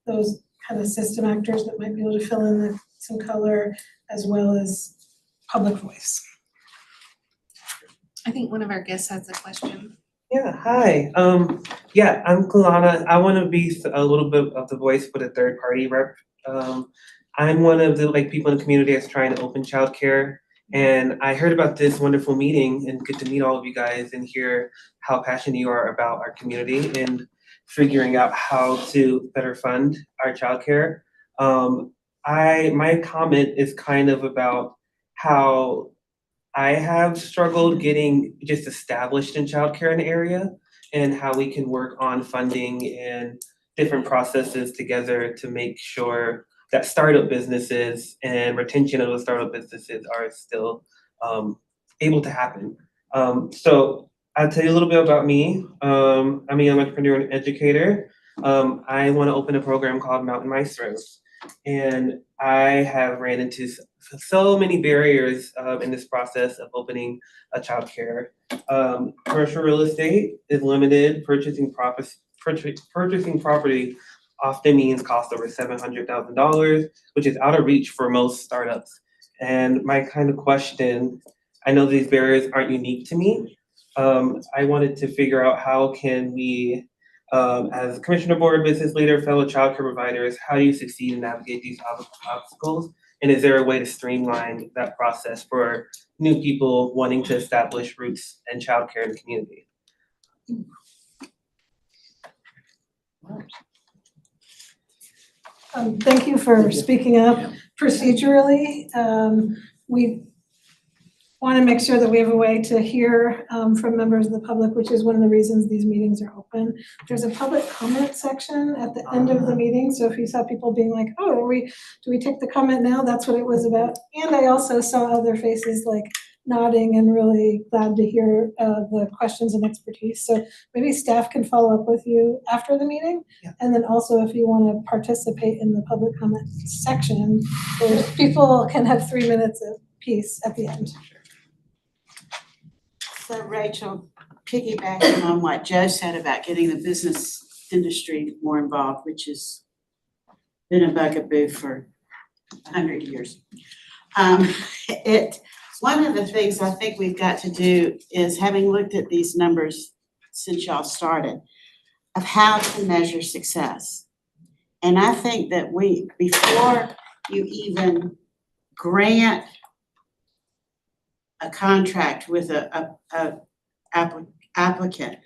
those kind of system actors that might be able to fill in some color, as well as public voice.
I think one of our guests has a question.
Yeah, hi. Yeah, I'm Kalana. I want to be a little bit of the voice for the third party rep. I'm one of the people in the community that's trying to open childcare, and I heard about this wonderful meeting and get to meet all of you guys and hear how passionate you are about our community and figuring out how to better fund our childcare. My comment is kind of about how I have struggled getting just established in childcare in the area and how we can work on funding and different processes together to make sure that startup businesses and retention of those startup businesses are still able to happen. So I'll tell you a little bit about me. I'm a young entrepreneur and educator. I want to open a program called Mountain Maestros. And I have ran into so many barriers in this process of opening a childcare. Commercial real estate is limited. Purchasing property often means cost over $700,000, which is out of reach for most startups. And my kind of question, I know these barriers aren't unique to me. I wanted to figure out how can we, as Commissioner Board, business leader, fellow childcare providers, how do you succeed and navigate these obstacles? And is there a way to streamline that process for new people wanting to establish roots in childcare in the community?
Thank you for speaking up. Procedurally, we want to make sure that we have a way to hear from members of the public, which is one of the reasons these meetings are open. There's a public comment section at the end of the meeting, so if you saw people being like, oh, do we take the comment now? That's what it was about. And I also saw other faces like nodding and really glad to hear the questions and expertise. So maybe staff can follow up with you after the meeting.
Yeah.
And then also if you want to participate in the public comment section, people can have 3 minutes of peace at the end.
So Rachel, piggybacking on what Joe said about getting the business industry more involved, which has been a bugaboo for 100 years. One of the things I think we've got to do is, having looked at these numbers since y'all started, of how to measure success. And I think that before you even grant a contract with a applicant,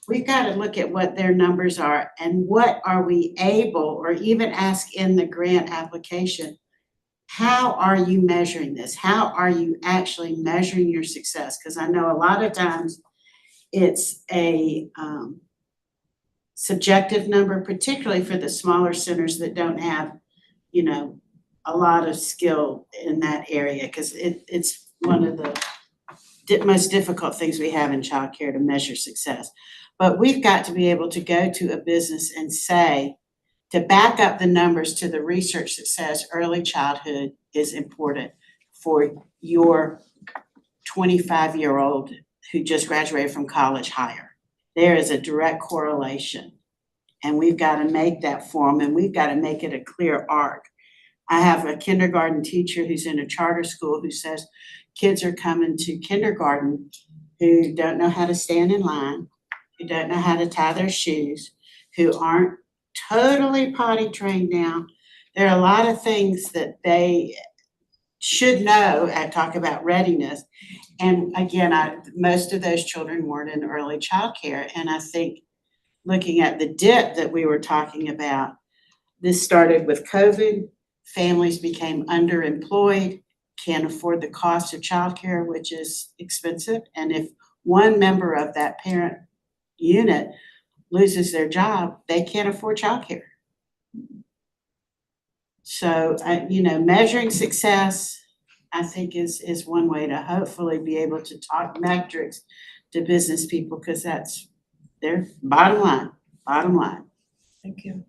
we've got to look at what their numbers are and what are we able, or even ask in the grant application, how are you measuring this? How are you actually measuring your success? Because I know a lot of times it's a subjective number, particularly for the smaller centers that don't have, a lot of skill in that area, because it's one of the most difficult things we have in childcare to measure success. But we've got to be able to go to a business and say, to back up the numbers to the research that says early childhood is important for your 25-year-old who just graduated from college hire. There is a direct correlation. And we've got to make that form, and we've got to make it a clear arc. I have a kindergarten teacher who's in a charter school who says kids are coming to kindergarten who don't know how to stand in line, who don't know how to tie their shoes, who aren't totally potty trained now. There are a lot of things that they should know. I talk about readiness. And again, most of those children weren't in early childcare. And I think looking at the dip that we were talking about, this started with COVID. Families became underemployed, can't afford the cost of childcare, which is expensive. And if one member of that parent unit loses their job, they can't afford childcare. So, measuring success, I think is one way to hopefully be able to talk metrics to business people, because that's their bottom line.
Thank you.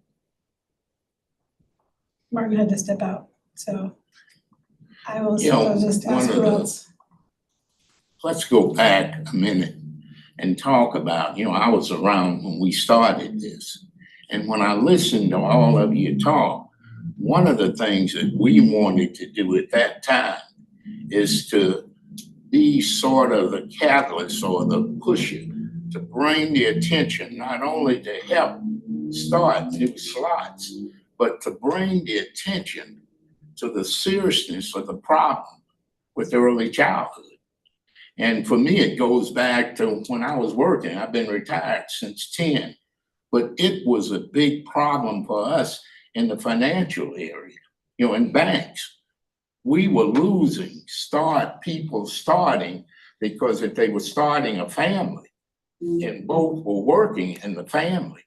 Martin had to step out, so I will just ask who else.
Let's go back a minute and talk about, I was around when we started this. And when I listened to all of you talk, one of the things that we wanted to do at that time is to be sort of the catalyst or the pusher to bring the attention, not only to help start new slots, but to bring the attention to the seriousness of the problem with early childhood. And for me, it goes back to when I was working. I've been retired since 10, but it was a big problem for us in the financial area, in banks. We were losing people starting because if they were starting a family and both were working in the family,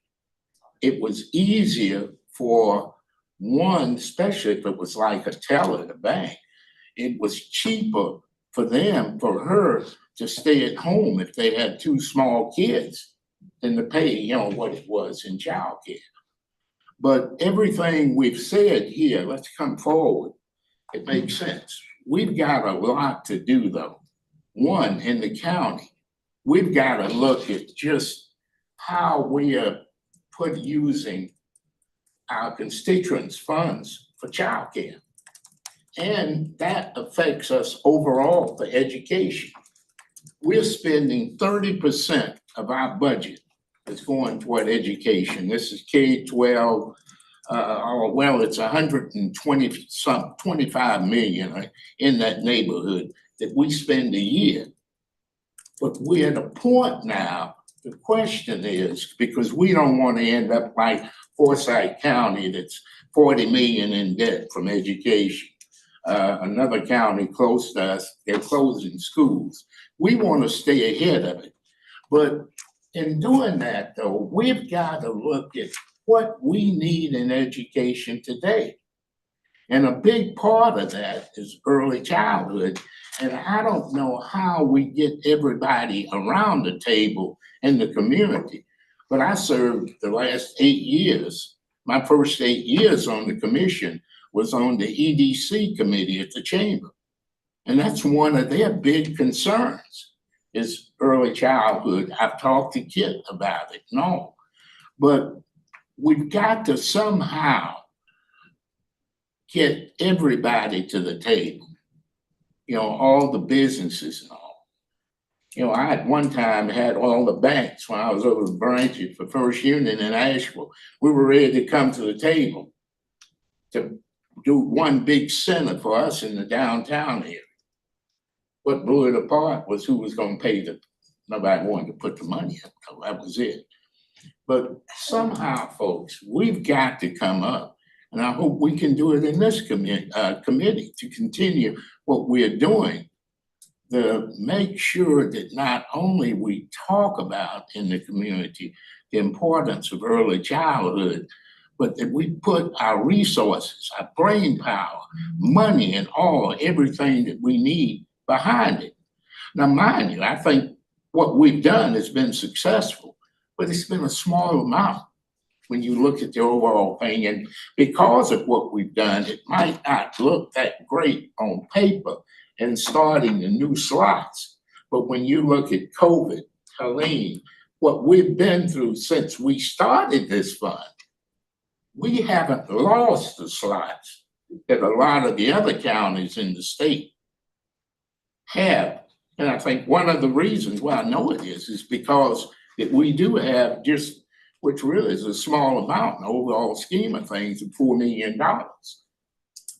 it was easier for one, especially if it was like a teller at a bank, it was cheaper for her to stay at home if they had 2 small kids than to pay, what it was in childcare. But everything we've said here, let's come forward. It makes sense. We've got a lot to do though. One, in the county, we've got to look at just how we are using our constituents' funds for childcare. And that affects us overall for education. We're spending 30% of our budget is going toward education. This is K-12, it's 25 million in that neighborhood that we spend a year. But we're at a point now, the question is, because we don't want to end up like Forsyth County that's 40 million in debt from education. Another county close to us, they're closing schools. We want to stay ahead of it. But in doing that though, we've got to look at what we need in education today. And a big part of that is early childhood. And I don't know how we get everybody around the table in the community. But I served the last 8 years. My first 8 years on the commission was on the EDC committee at the chamber. And that's one of their big concerns is early childhood. I've talked to Kit about it, no. But we've got to somehow get everybody to the table, all the businesses and all. I at one time had all the banks when I was over the branches for First Union in Asheville. We were ready to come to the table to do one big center for us in the downtown area. What blew it apart was who was going to pay nobody wanted to put the money up, so that was it. But somehow, folks, we've got to come up, and I hope we can do it in this committee to continue what we're doing, to make sure that not only we talk about in the community the importance of early childhood, but that we put our resources, our brain power, money, and everything that we need behind it. Now, mind you, I think what we've done has been successful, but it's been a small amount when you look at the overall thing. And because of what we've done, it might not look that great on paper and starting the new slots. But when you look at COVID, Helene, what we've been through since we started this fund, we haven't lost the slots that a lot of the other counties in the state have. And I think one of the reasons why I know it is because that we do have just, which really is a small amount in the overall scheme of things, of $4 million.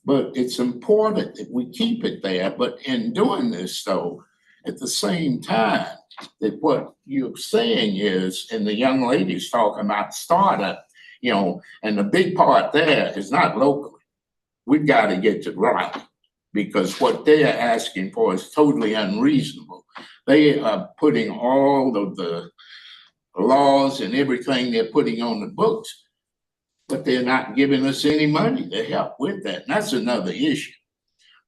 But it's important that we keep it there. But in doing this, though, at the same time, that what you're saying is, and the young lady's talking about startup, and the big part there is not locally. We've got to get to Raleigh, because what they're asking for is totally unreasonable. They are putting all of the laws and everything they're putting on the books, but they're not giving us any money to help with that. And that's another issue.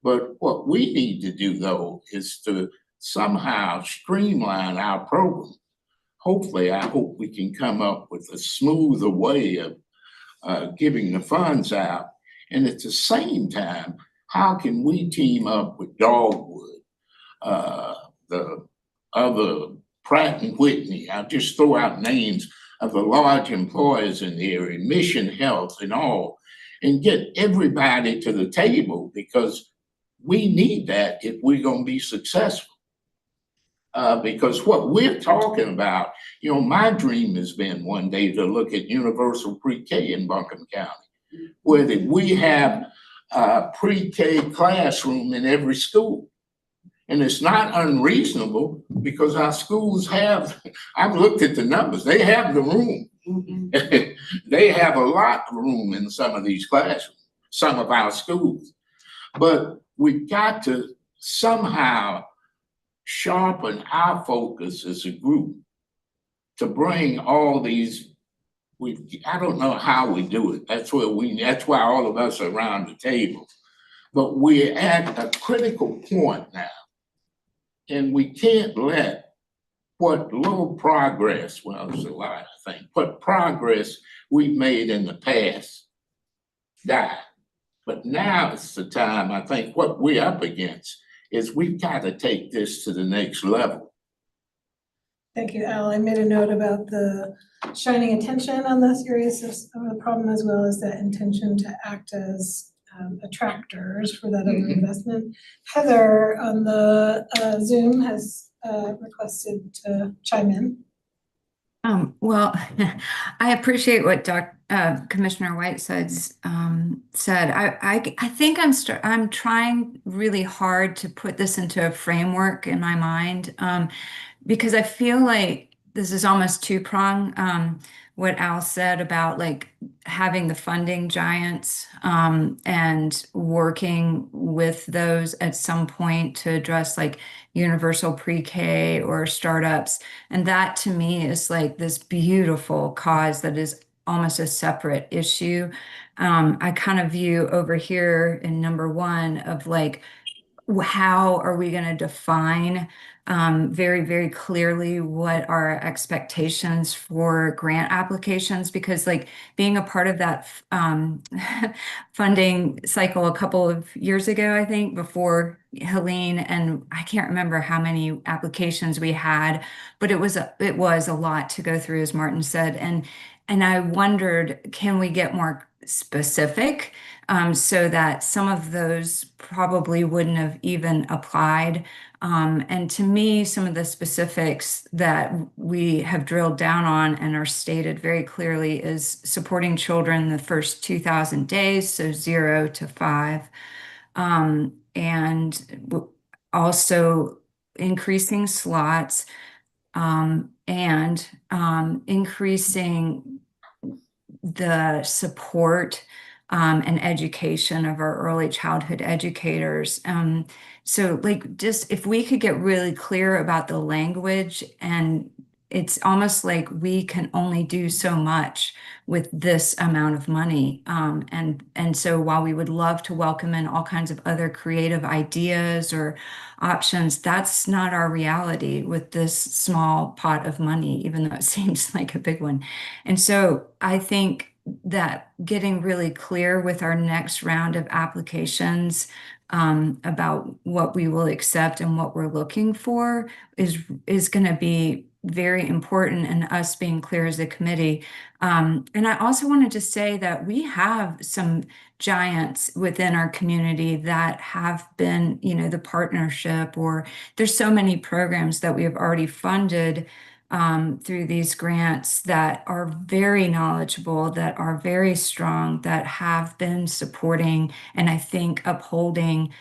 But what we need to do, though, is to somehow streamline our program. Hopefully, I hope we can come up with a smoother way of giving the funds out. And at the same time, how can we team up with Dogwood, the other Pratt and Whitney? I'll just throw out names of the large employers in the area, Mission Health and all, and get everybody to the table, because we need that if we're going to be successful. Because what we're talking about, my dream has been one day to look at universal pre-K in Buncombe County, where that we have a pre-K classroom in every school. And it's not unreasonable, because our schools have, I've looked at the numbers, they have the room. They have a lot of room in some of these classrooms, some of our schools. But we've got to somehow sharpen our focus as a group to bring all these. I don't know how we do it. That's why all of us are around the table. But we're at a critical point now, and we can't let what little progress, well, it's a lot, I think, what progress we've made in the past die. But now it's the time, I think, what we're up against is we've got to take this to the next level.
Thank you, Al. I made a note about the shining attention on the seriousness of the problem, as well as that intention to act as attractors for that other investment. Heather on the Zoom has requested to chime in.
Well, I appreciate what Commissioner Whiteside said. I think I'm trying really hard to put this into a framework in my mind, because I feel like this is almost two-pronged. What Al said about like having the funding giants and working with those at some point to address like universal pre-K or startups. And that to me is like this beautiful cause that is almost a separate issue. I kind of view over here in number one of like, how are we going to define very, very clearly what our expectations for grant applications? Because like being a part of that funding cycle a couple of years ago, I think, before Helene, and I can't remember how many applications we had, but it was a lot to go through, as Martin said. And I wondered, can we get more specific so that some of those probably wouldn't have even applied? And to me, some of the specifics that we have drilled down on and are stated very clearly is supporting children the first 2,000 days, so 0 to 5, and also increasing slots, and increasing the support and education of our early childhood educators. So like just if we could get really clear about the language and it's almost like we can only do so much with this amount of money. And so while we would love to welcome in all kinds of other creative ideas or options, that's not our reality with this small pot of money, even though it seems like a big one. And so I think that getting really clear with our next round of applications about what we will accept and what we're looking for is going to be very important, and us being clear as a committee. And I also wanted to say that we have some giants within our community that have been, the partnership, or there's so many programs that we have already funded through these grants that are very knowledgeable, that are very strong, that have been supporting and I think upholding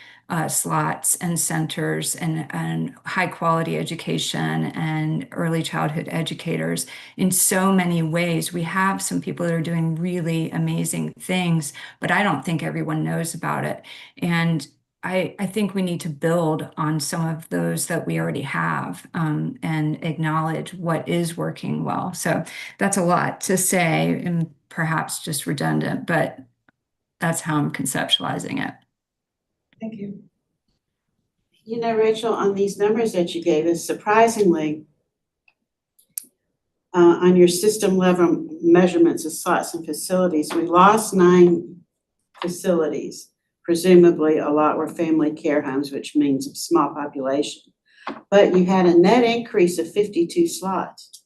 slots and centers and high quality education and early childhood educators in so many ways. We have some people that are doing really amazing things, but I don't think everyone knows about it. And I think we need to build on some of those that we already have and acknowledge what is working well. So that's a lot to say and perhaps just redundant, but that's how I'm conceptualizing it.
Thank you.
Rachel, on these numbers that you gave us, surprisingly, on your system level measurements of slots and facilities, we lost 9 facilities. Presumably a lot were family care homes, which means a small population. But you had a net increase of 52 slots.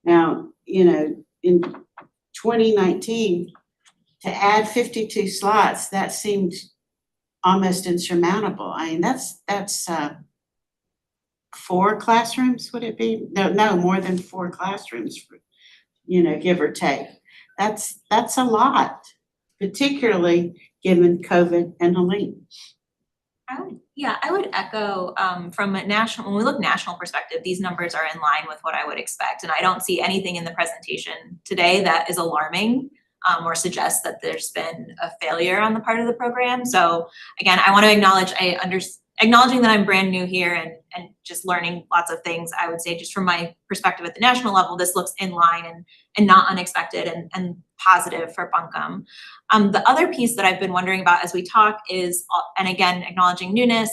Now, in 2019, to add 52 slots, that seemed almost insurmountable. I mean, that's 4 classrooms, would it be? No, more than 4 classrooms, give or take. That's a lot, particularly given COVID and Helene.
I would echo from a national, when we look national perspective, these numbers are in line with what I would expect. And I don't see anything in the presentation today that is alarming or suggests that there's been a failure on the part of the program. So again, I want to acknowledge, acknowledging that I'm brand new here and just learning lots of things. I would say just from my perspective at the national level, this looks in line and not unexpected and positive for Buncombe. The other piece that I've been wondering about as we talk is, and again, acknowledging newness,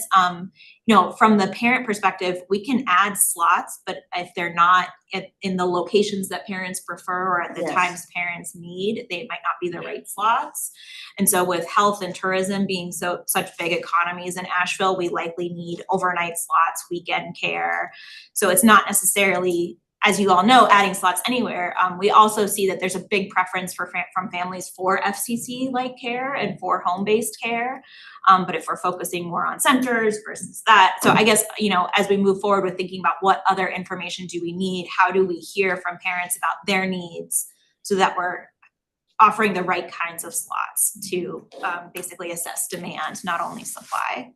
from the parent perspective, we can add slots, but if they're not in the locations that parents prefer or at the times parents need, they might not be the right slots. And so with health and tourism being such big economies in Asheville, we likely need overnight slots, weekend care. So it's not necessarily, as you all know, adding slots anywhere. We also see that there's a big preference from families for FCC-like care and for home-based care. But if we're focusing more on centers versus that, so I guess, as we move forward with thinking about what other information do we need, how do we hear from parents about their needs so that we're offering the right kinds of slots to basically assess demand, not only supply.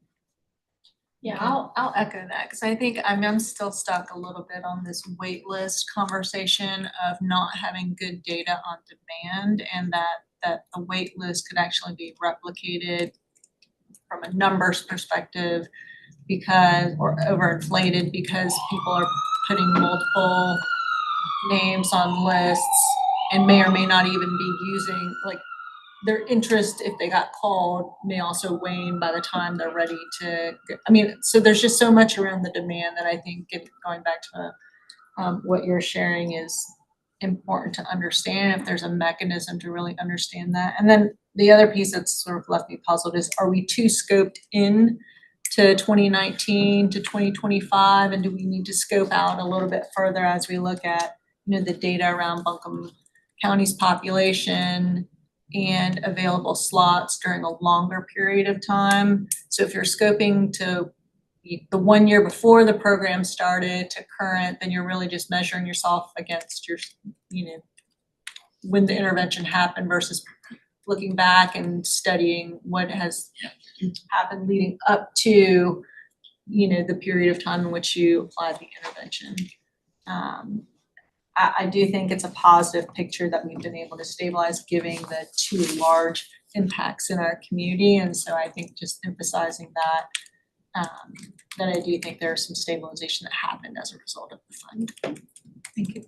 Yeah, I'll echo that, because I think I'm still stuck a little bit on this wait list conversation of not having good data on demand, and that the wait list could actually be replicated from a numbers perspective or overinflated because people are putting multiple names on lists and may or may not even be using, like, their interest, if they got called, may also wane by the time they're ready to go. I mean, so there's just so much around the demand that I think, going back to what you're sharing, is important to understand if there's a mechanism to really understand that. And then the other piece that's sort of left me puzzled is, are we too scoped in to 2019 to 2025? And do we need to scope out a little bit further as we look at, the data around Buncombe County's population and available slots during a longer period of time? So if you're scoping to the 1 year before the program started to current, then you're really just measuring yourself against your, when the intervention happened, versus looking back and studying what has happened leading up to, the period of time in which you applied the intervention. I do think it's a positive picture that we've been able to stabilize, given the 2 large impacts in our community. And so I think just emphasizing that I do think there's some stabilization that happened as a result of the fund.
Thank you.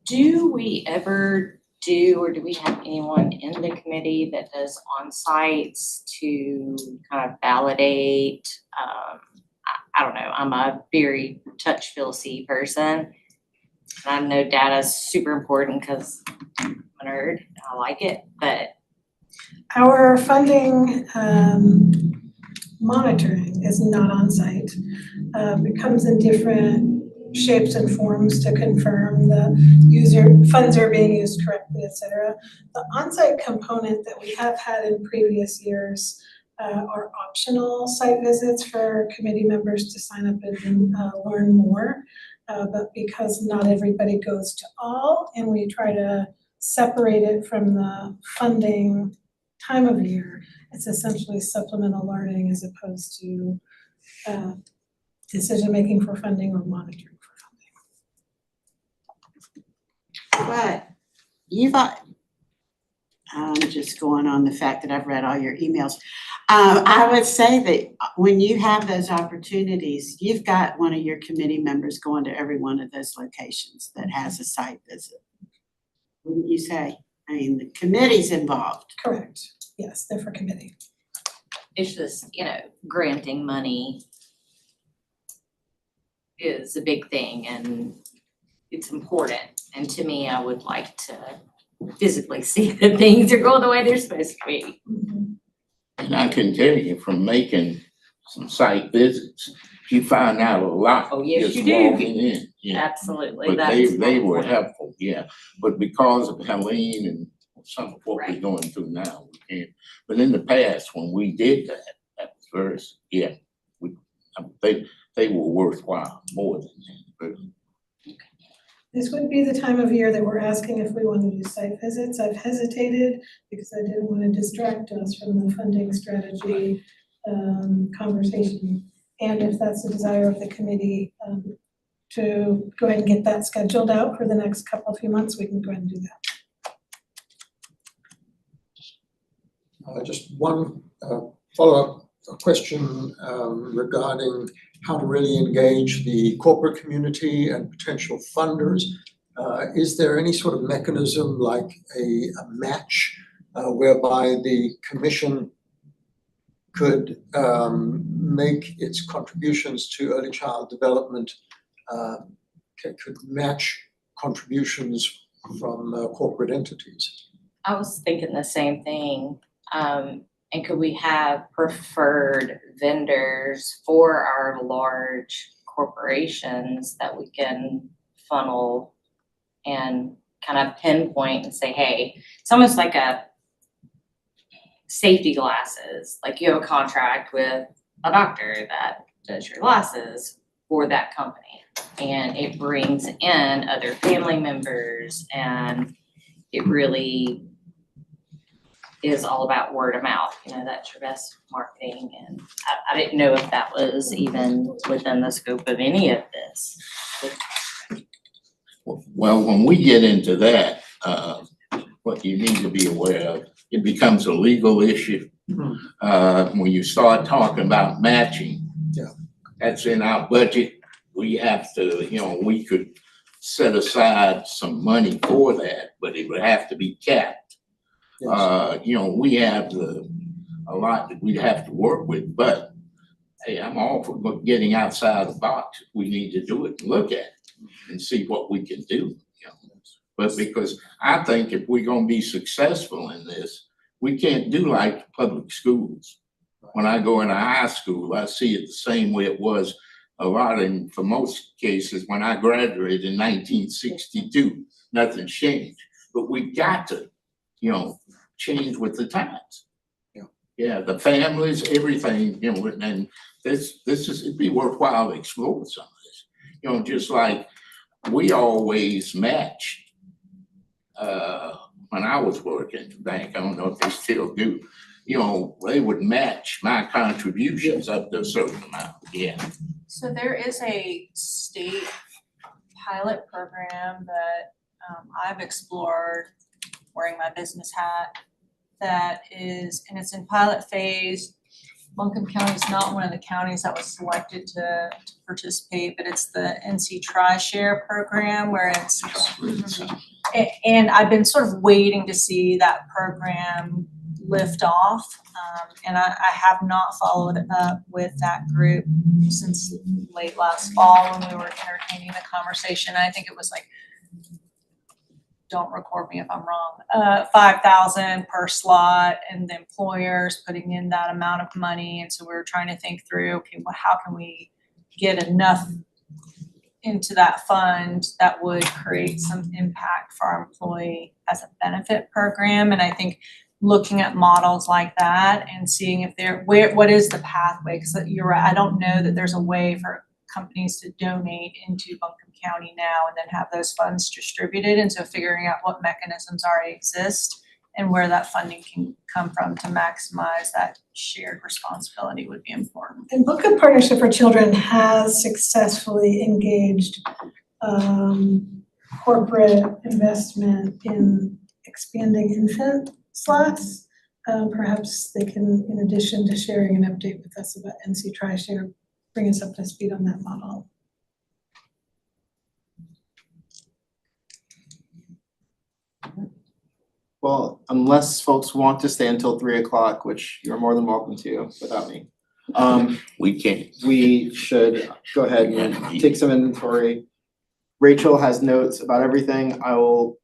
Do we ever do, or do we have anyone in the committee that does on-sites to kind of validate? I don't know, I'm a very touch-feel-see person. And I know data's super important because I'm a nerd, and I like it, but
Our funding monitoring is not on site. It comes in different shapes and forms to confirm the funds are being used correctly, et cetera. The on-site component that we have had in previous years are optional site visits for committee members to sign up and learn more. But because not everybody goes to all, and we try to separate it from the funding time of year, it's essentially supplemental learning as opposed to decision-making for funding or monitoring for funding.
But I'm just going on the fact that I've read all your emails. I would say that when you have those opportunities, you've got one of your committee members going to every one of those locations that has a site visit. Wouldn't you say? I mean, the committee's involved.
Correct. Yes, they're for committee.
it's just, granting money is a big thing and it's important. And to me, I would like to physically see that things are going the way they're supposed to be.
And I can tell you from making some site visits, you find out a lot
Oh, yes,
just
you do.
walking in, yeah.
Absolutely,
But
that's
they were
important.
helpful, yeah. But because of Helene and some of what we're
Right.
going through now, we can't. But in the past, when we did that, that was very, they were worthwhile more than that.
This would be the time of year that we're asking if we want to do site visits. I've hesitated because I didn't want to distract us from the funding strategy conversation. And if that's the desire of the committee to go ahead and get that scheduled out for the next few months, we can go ahead and do that.
Just one follow-up question regarding how to really engage the corporate community and potential funders. Is there any sort of mechanism like a match whereby the commission could make its contributions to early child development, could match contributions from corporate entities?
I was thinking the same thing. And could we have preferred vendors for our large corporations that we can funnel and kind of pinpoint and say, hey, it's almost like a safety glasses, like you have a contract with a doctor that does your glasses for that company. And it brings in other family members and it really is all about word of mouth, that's your best marketing. And I didn't know if that was even within the scope of any of this.
Well, when we get into that, what you need to be aware of, it becomes a legal issue. When you start talking about matching, that's in our budget. We have to, we could set aside some money for that, but it would have to be capped. We have a lot that we'd have to work with, but hey, I'm all for getting outside the box. We need to do it and look at it and see what we can do. But because I think if we're gonna be successful in this, we can't do like public schools. When I go into high school, I see it the same way it was for most cases, when I graduated in 1962, nothing's changed. But we got to, change with the times. Yeah, the families, everything, and it'd be worthwhile to explore some of this. Just like we always matched, when I was working at the bank, I don't know if they still do, they would match my contributions up to a certain amount,
So there is a state pilot program that I've explored wearing my business hat that is, and it's in pilot phase. Buncombe County is not one of the counties that was selected to participate, but it's the NC Tri-Share program where it's and I've been sort of waiting to see that program lift off. And I have not followed up with that group since late last fall when we were entertaining the conversation. I think it was like, don't record me if I'm wrong, 5,000 per slot and the employers putting in that amount of money. And so we were trying to think through, okay, well, how can we get enough into that fund that would create some impact for our employee as a benefit program? And I think looking at models like that and seeing if what is the pathway? Because you're right, I don't know that there's a way for companies to donate into Buncombe County now and then have those funds distributed. And so figuring out what mechanisms already exist and where that funding can come from to maximize that shared responsibility would be important.
And Buncombe Partnership for Children has successfully engaged corporate investment in expanding infant slots. Perhaps they can, in addition to sharing an update with us about NC Tri-Share, bring us up to speed on that model.
Well, unless folks want to stay until 3 o'clock, which you're more than welcome to without me.
We can't.
We should go ahead and take some inventory. Rachel has notes about everything. I will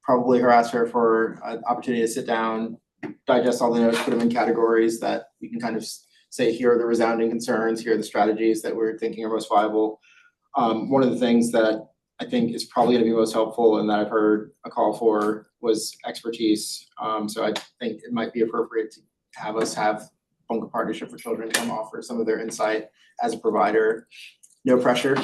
probably harass her for an opportunity to sit down, digest all the notes, put them in categories that we can kind of say, here are the resounding concerns, here are the strategies that we're thinking are most viable. One of the things that I think is probably gonna be most helpful and that I've heard a call for was expertise. So I think it might be appropriate to have us have Buncombe Partnership for Children come offer some of their insight as a provider. No pressure,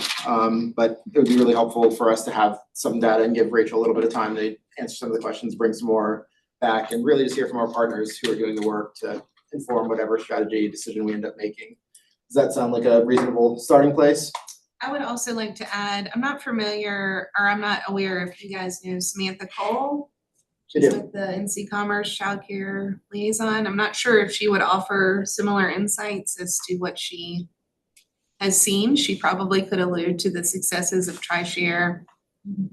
but it would be really helpful for us to have some data and give Rachel a little bit of time to answer some of the questions, bring some more back, and really just hear from our partners who are doing the work to inform whatever strategy decision we end up making. Does that sound like a reasonable starting place?
I would also like to add, I'm not familiar, or I'm not aware if you guys knew Samantha Cole.
I
She's
do.
with the NC Commerce Child Care Liaison. I'm not sure if she would offer similar insights as to what she has seen. She probably could allude to the successes of Tri-Share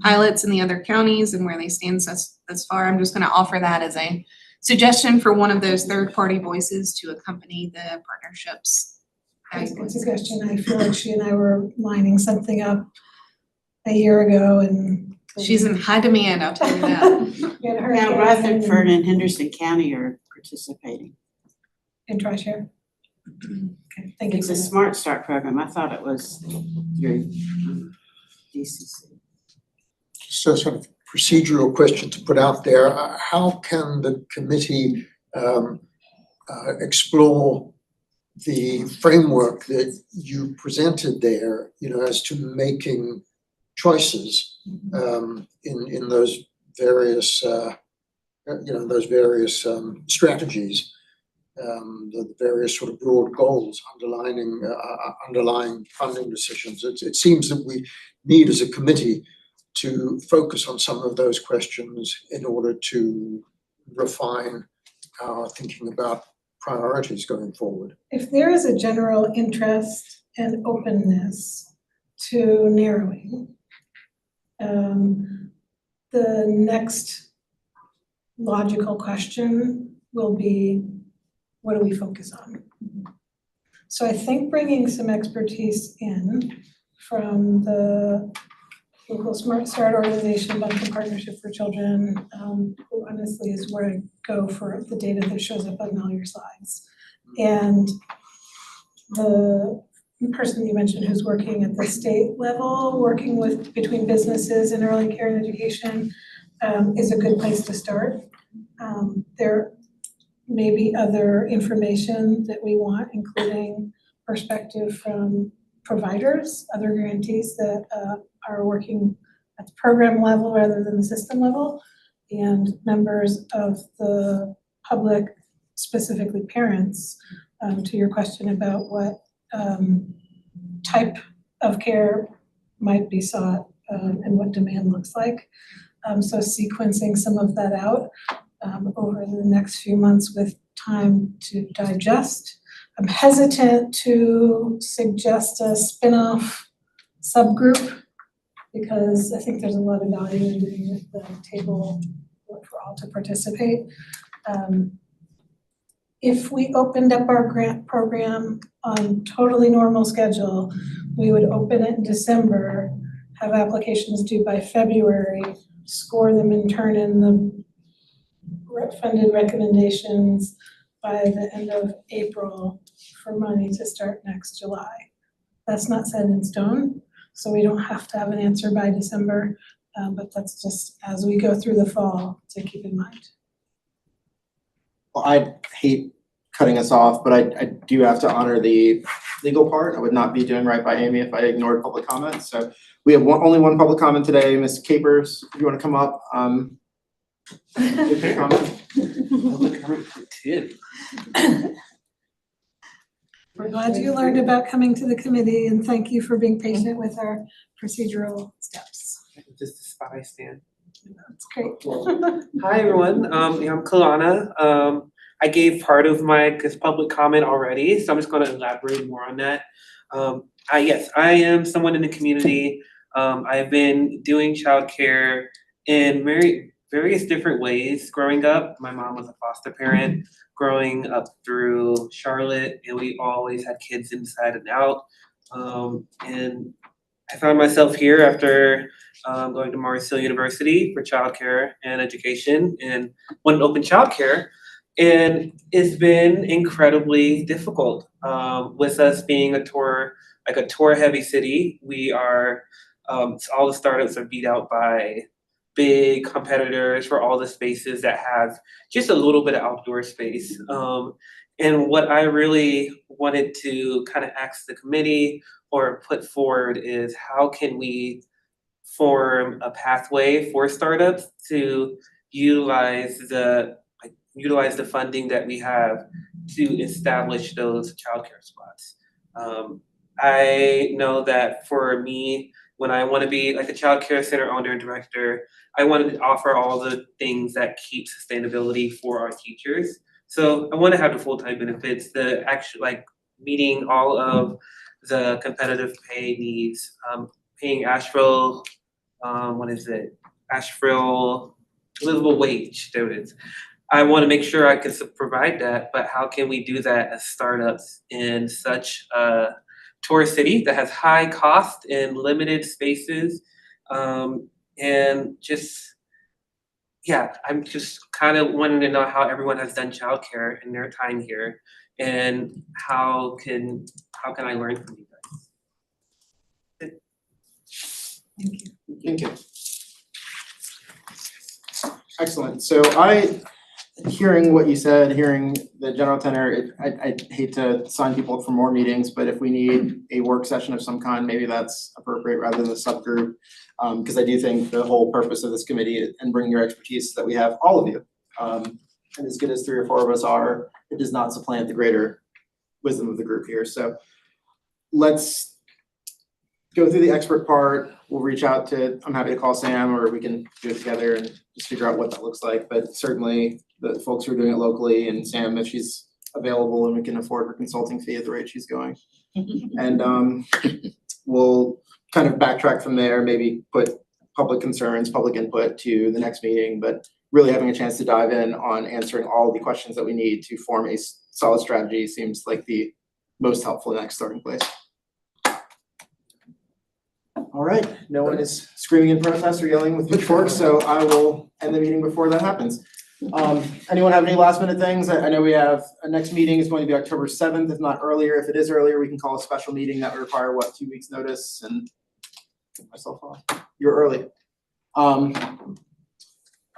pilots in the other counties and where they stand thus far. I'm just gonna offer that as a suggestion for one of those third-party voices to accompany the partnerships.
That's a good suggestion. I feel like she and I were lining something up a year ago and.
She's in high demand, I'll tell you that.
Get her
Now
again
Rutherford and Henderson County are participating.
in Tri-Share. Okay, thank you.
It's a Smart Start program. I thought it was through DCC.
So sort of procedural question to put out there, how can the committee explore the framework that you presented there, you know, as to making choices in those various those various strategies, the various sort of broad goals underlying funding decisions. It seems that we need as a committee to focus on some of those questions in order to refine our thinking about priorities going forward.
If there is a general interest and openness to narrowing, the next logical question will be, what do we focus on? So I think bringing some expertise in from the local Smart Start organization, Buncombe Partnership for Children, who honestly is where I go for the data that shows up on all your slides. And the person you mentioned who's working at the state level, working with between businesses and early care and education, is a good place to start. There may be other information that we want, including perspective from providers, other grantees that are working at the program level rather than the system level, and members of the public, specifically parents, to your question about what type of care might be sought and what demand looks like. So sequencing some of that out over the next few months with time to digest I'm hesitant to suggest a spin-off subgroup because I think there's a lot of value in doing the table for all to participate. If we opened up our grant program on totally normal schedule, we would open it in December, have applications due by February, score them and turn in the funded recommendations by the end of April for money to start next July. That's not set in stone, so we don't have to have an answer by December, but that's just as we go through the fall to keep in mind.
Well, I hate cutting us off, but I do have to honor the legal part. I would not be doing right by Amy if I ignored public comment. So we have only one public comment today. Ms. Capers, if you want to come up, give your comment.
Public comment for two.
We're glad you learned about coming to the committee and thank you for being patient with our procedural steps.
Just a spot I stand.
That's great.
Hi, everyone. I'm Kalana. I gave part of my public comment already, so I'm just gonna elaborate more on that. Yes, I am someone in the community. I've been doing childcare in various different ways growing up. My mom was a foster parent growing up through Charlotte, and we always had kids inside and out. And I found myself here after going to Morris Hill University for childcare and education and wanted to open childcare. And it's been incredibly difficult. With us being a tour heavy city, we are, all the startups are beat out by big competitors for all the spaces that have just a little bit of outdoor space. And what I really wanted to kind of ask the committee or put forward is how can we form a pathway for startups to utilize the funding that we have to establish those childcare spots. I know that for me, when I want to be like a childcare center owner and director, I wanted to offer all the things that keep sustainability for our teachers. So I want to have the full-time benefits, the actual meeting all of the competitive pay needs, paying Asheville, Asheville livable wage, there it is. I want to make sure I can provide that, but how can we do that as startups in such a tourist city that has high cost and limited spaces? And just, yeah, I'm just kind of wanting to know how everyone has done childcare in their time here, and how can I learn from you guys?
Thank you. Excellent. So hearing what you said, hearing the general tenor, I hate to sign people up for more meetings, but if we need a work session of some kind, maybe that's appropriate rather than a subgroup. Because I do think the whole purpose of this committee and bringing your expertise is that we have all of you. And as good as 3 or 4 of us are, it does not supplant the greater wisdom of the group here. So let's go through the expert part. We'll reach out to, I'm happy to call Sam, or we can do it together and just figure out what that looks like. But certainly the folks who are doing it locally, and Sam, if she's available and we can afford her consulting fee at the rate she's going. And we'll kind of backtrack from there, maybe put public concerns, public input to the next meeting, but really having a chance to dive in on answering all the questions that we need to form a solid strategy seems like the most helpful next starting place. All right, no one is screaming in protest or yelling with pitchforks, so I will end the meeting before that happens. Anyone have any last minute things? I know we have, our next meeting is going to be October 7th, if not earlier. If it is earlier, we can call a special meeting that would require, 2 weeks notice, and get myself off. You're early.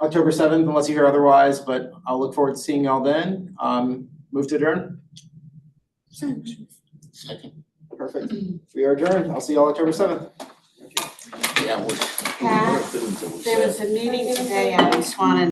October 7th, unless you hear otherwise, but I'll look forward to seeing y'all then. Move to adjourn.
Second.
Perfect. We are adjourned. I'll see y'all October 7th.
Yeah,
Pat, there was a meeting today out in Swan